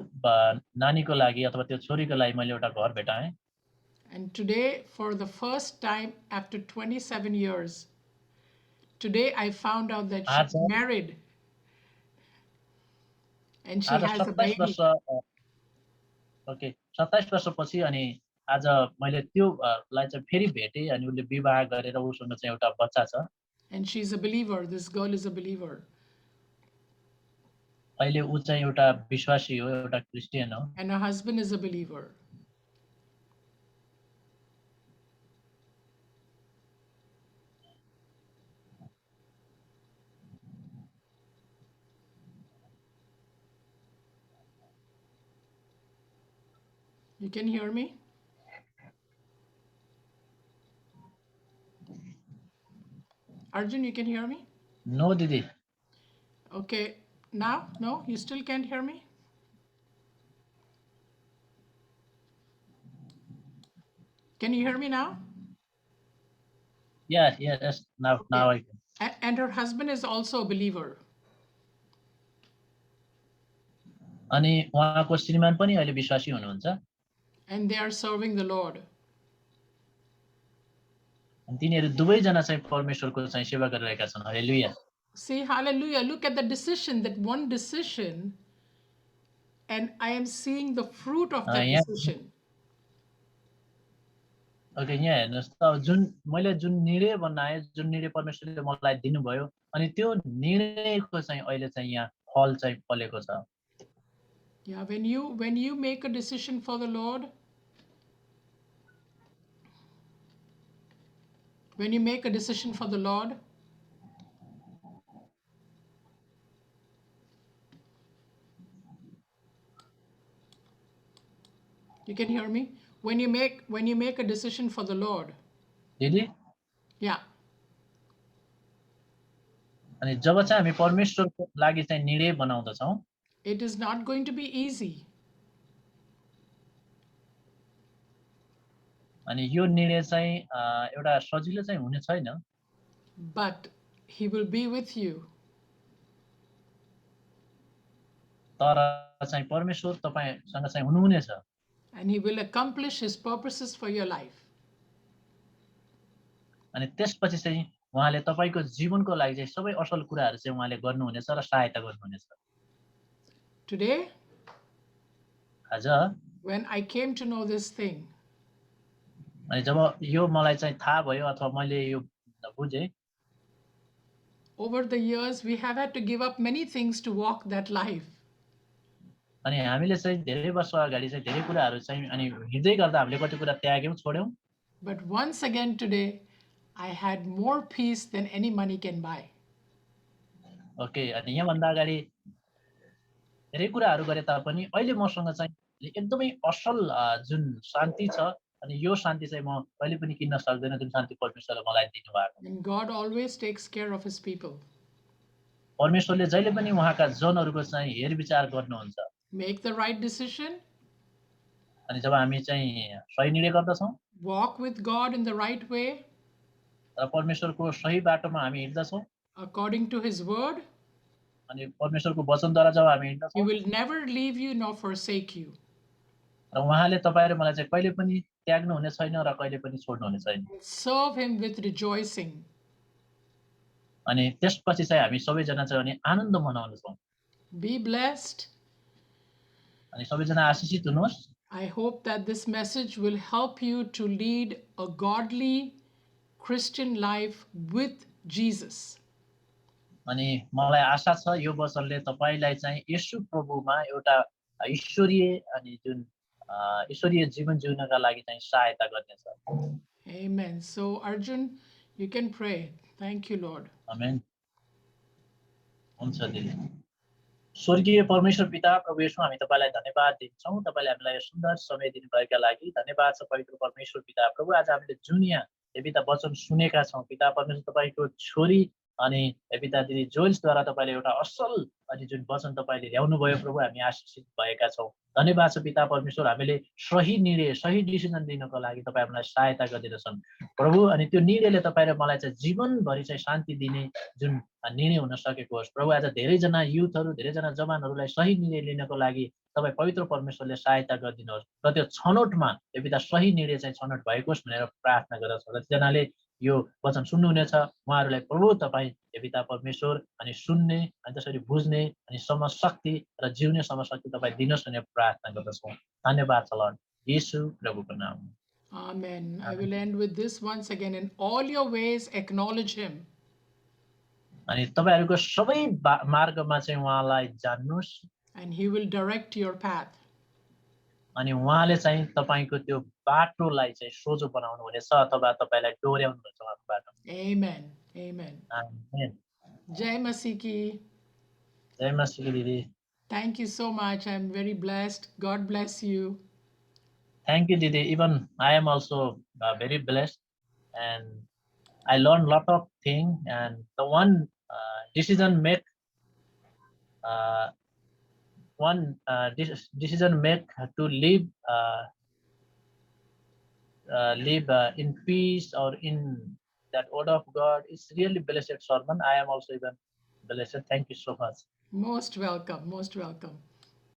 नानीको लागि अथवा त्यो छोरीको लागि मैले एउटा घर भेटाएँ। And today, for the first time after 27 years, today I found out that she's आज married and she आज has a 27 baby. वर्ष ओके, 27 वर्षपछि अनि आज मैले त्यो लाई चाहिँ फेरि भेटेँ अनि उसले विवाह गरेर उसँग चाहिँ एउटा बच्चा छ। And she's a believer. This girl is a believer. अहिले ऊ चाहिँ एउटा विश्वासी हो, एउटा क्रिस्चियन हो। And her husband is a believer. You can hear me? Arjun, you can hear me? No दिदी। Okay. Now? No? You still can't hear me? Can you hear me now? Yes, now I can. And her husband is also a believer. अनि उहाँको श्रीमान पनि अहिले विश्वासी हुनुहुन्छ। And they are serving the Lord. अनि तिनीहरू दुवैजना चाहिँ परमेश्वरको चाहिँ सेवा गरिरहेका छन्। हालेलुया। See, hallelujah. Look at the decision, that one decision, and I am seeing the fruit of that यहाँ decision. ओके, यहाँ हेर्नुहोस् त, जुन मैले जुन निर्णय बनाएँ, जुन निर्णय परमेश्वरले मलाई दिनुभयो, अनि त्यो निर्णयको चाहिँ अहिले चाहिँ यहाँ फल चाहिँ फलेको छ। Yeah, when you make a decision for the Lord, when you make a decision for the Lord, you can hear me? When you make a decision for the Lord, दिदी, yeah, अनि जब चाहिँ हामी परमेश्वरको लागि चाहिँ निर्णय बनाउँदछौँ, it is not going to be easy, अनि यो निर्णय चाहिँ एउटा सजिलो चाहिँ हुने छैन, but He will be with you. तर चाहिँ परमेश्वर तपाईँसँग चाहिँ हुनुहुनेछ, And He will accomplish His purposes for your life. अनि त्यसपछि चाहिँ उहाँले तपाईँको जीवनको लागि चाहिँ सबै असल कुराहरू चाहिँ उहाँले गर्नुहुनेछ र सहायता गर्नुहुनेछ। Today, आज when I came to know this thing, अनि जब यो मलाई चाहिँ थाहा भयो अथवा मैले यो बुझेँ, over the years, we have had to give up many things to walk that life. अनि हामीले चाहिँ धेरै वर्ष अगाडि चाहिँ धेरै कुराहरू चाहिँ अनि हिँड्दै गर्दा हामीले कति कुरा त्याग्यौँ, छोड्यौँ, But once again today, I had more peace than any money can buy. Okay. अनि यहाँभन्दा अगाडि धेरै कुराहरू गरे तापनि अहिले मसँग चाहिँ एकदमै असल जुन शान्ति छ, अनि यो शान्ति चाहिँ म कहिले पनि किन्न सक्दैन, जुन शान्ति परमेश्वरले मलाई दिनुभएको। And God always takes care of His people. परमेश्वरले जहिले पनि उहाँका जनहरूको चाहिँ हेरविचार गर्नुहुन्छ। Make the right decision, अनि जब हामी चाहिँ सही निर्णय गर्दछौँ walk with God in the right way, र परमेश्वरको सही बाटोमा हामी हिँड्दछौँ, according to His word, अनि परमेश्वरको वचनद्वारा जब हामी He हिँड्दछौँ will never leave you nor forsake you. र उहाँले तपाईँ र मलाई चाहिँ कहिले पनि त्याग्नुहुने छैन र कहिले पनि छोड्नुहुने छैन। Serve Him with rejoicing. अनि त्यसपछि चाहिँ हामी सबैजना चाहिँ अनि आनन्द मनाउनेछौँ। Be blessed. अनि सबैजना आशिषित हुनुहोस्। I hope that this message will help you to lead a godly Christian life with Jesus. अनि मलाई आशा छ यो वचनले तपाईलाई चाहिँ येशू प्रभुमा एउटा ईश्वरीय अनि जुन ईश्वरीय जीवन जिउनका लागि चाहिँ सहायता गर्नेछ। Amen. So, Arjun, you can pray. Thank you, Lord. आमेन। हुन्छ दिदी। स्वर्गीय परमेश्वर पिता प्रभु येशू, हामी तपाईलाई धन्यवाद दिन्छौँ, तपाईले हामीलाई यो सुन्दर समय दिनुभएका लागि धन्यवाद छ पवित्र परमेश्वर पिता प्रभु। आज हामीले जुन यहाँ हे पिता वचन सुनेका छौँ पिता परमेश्वर, तपाईको छोरी अनि हे पिता दिदी जोइल्सद्वारा तपाईले एउटा असल अनि जुन वचन तपाईले ल्याउनु भयो प्रभु, हामी आशीषित भएका छौँ। धन्यवाद छ पिता परमेश्वर, हामीले सही निर्णय सही डिसिजन लिनको लागि तपाईँ हामीलाई सहायता गरिदिनुहोस् प्रभु। अनि त्यो निर्णयले तपाईँ र मलाई चाहिँ जीवनभरि चाहिँ शान्ति दिने जुन निर्णय हुन सकेको होस् प्रभु। आज धेरैजना युथहरू धेरैजना जवानहरूलाई सही निर्णय लिनको लागि तपाईँ पवित्र परमेश्वरले सहायता गरिदिनुहोस् र त्यो छनौटमा यो पिता सही निर्णय चाहिँ छनौट भएको होस् भनेर प्रार्थना गर्दछौँ। जतिजनाले यो वचन सुन्नुहुनेछ उहाँहरूलाई प्रभु तपाईँ हे पिता परमेश्वर अनि सुन्ने अनि त्यसरी बुझ्ने अनि समशक्ति र जिउने समशक्ति तपाईँ दिनुहोस् भनेर प्रार्थना गर्दछौँ। धन्यवाद छ लर्ड येशू प्रभुको नाममा। Amen. I will end with this once again. In all your ways, acknowledge Him. अनि तपाईहरुको सबै मार्गमा चाहिँ उहाँलाई जान्नुस्, And He will direct your path. अनि उहाँले चाहिँ तपाईको त्यो बाटोलाई चाहिँ सोझो बनाउनु हुनेछ अथवा तपाईलाई डोर्याउनु हुन्छ उहाँको बाटो। Amen. Amen. आमेन। Jai Masih ki. जय मसीह दिदी। Thank you so much. I'm very blessed. God bless you. Thank you Didi. Even I am also very blessed and I learned a lot of things, and the one decision make decision make to live in peace or in that word of God is really blessed sermon. I am also even blessed. Thank you so much. Most welcome. Most welcome.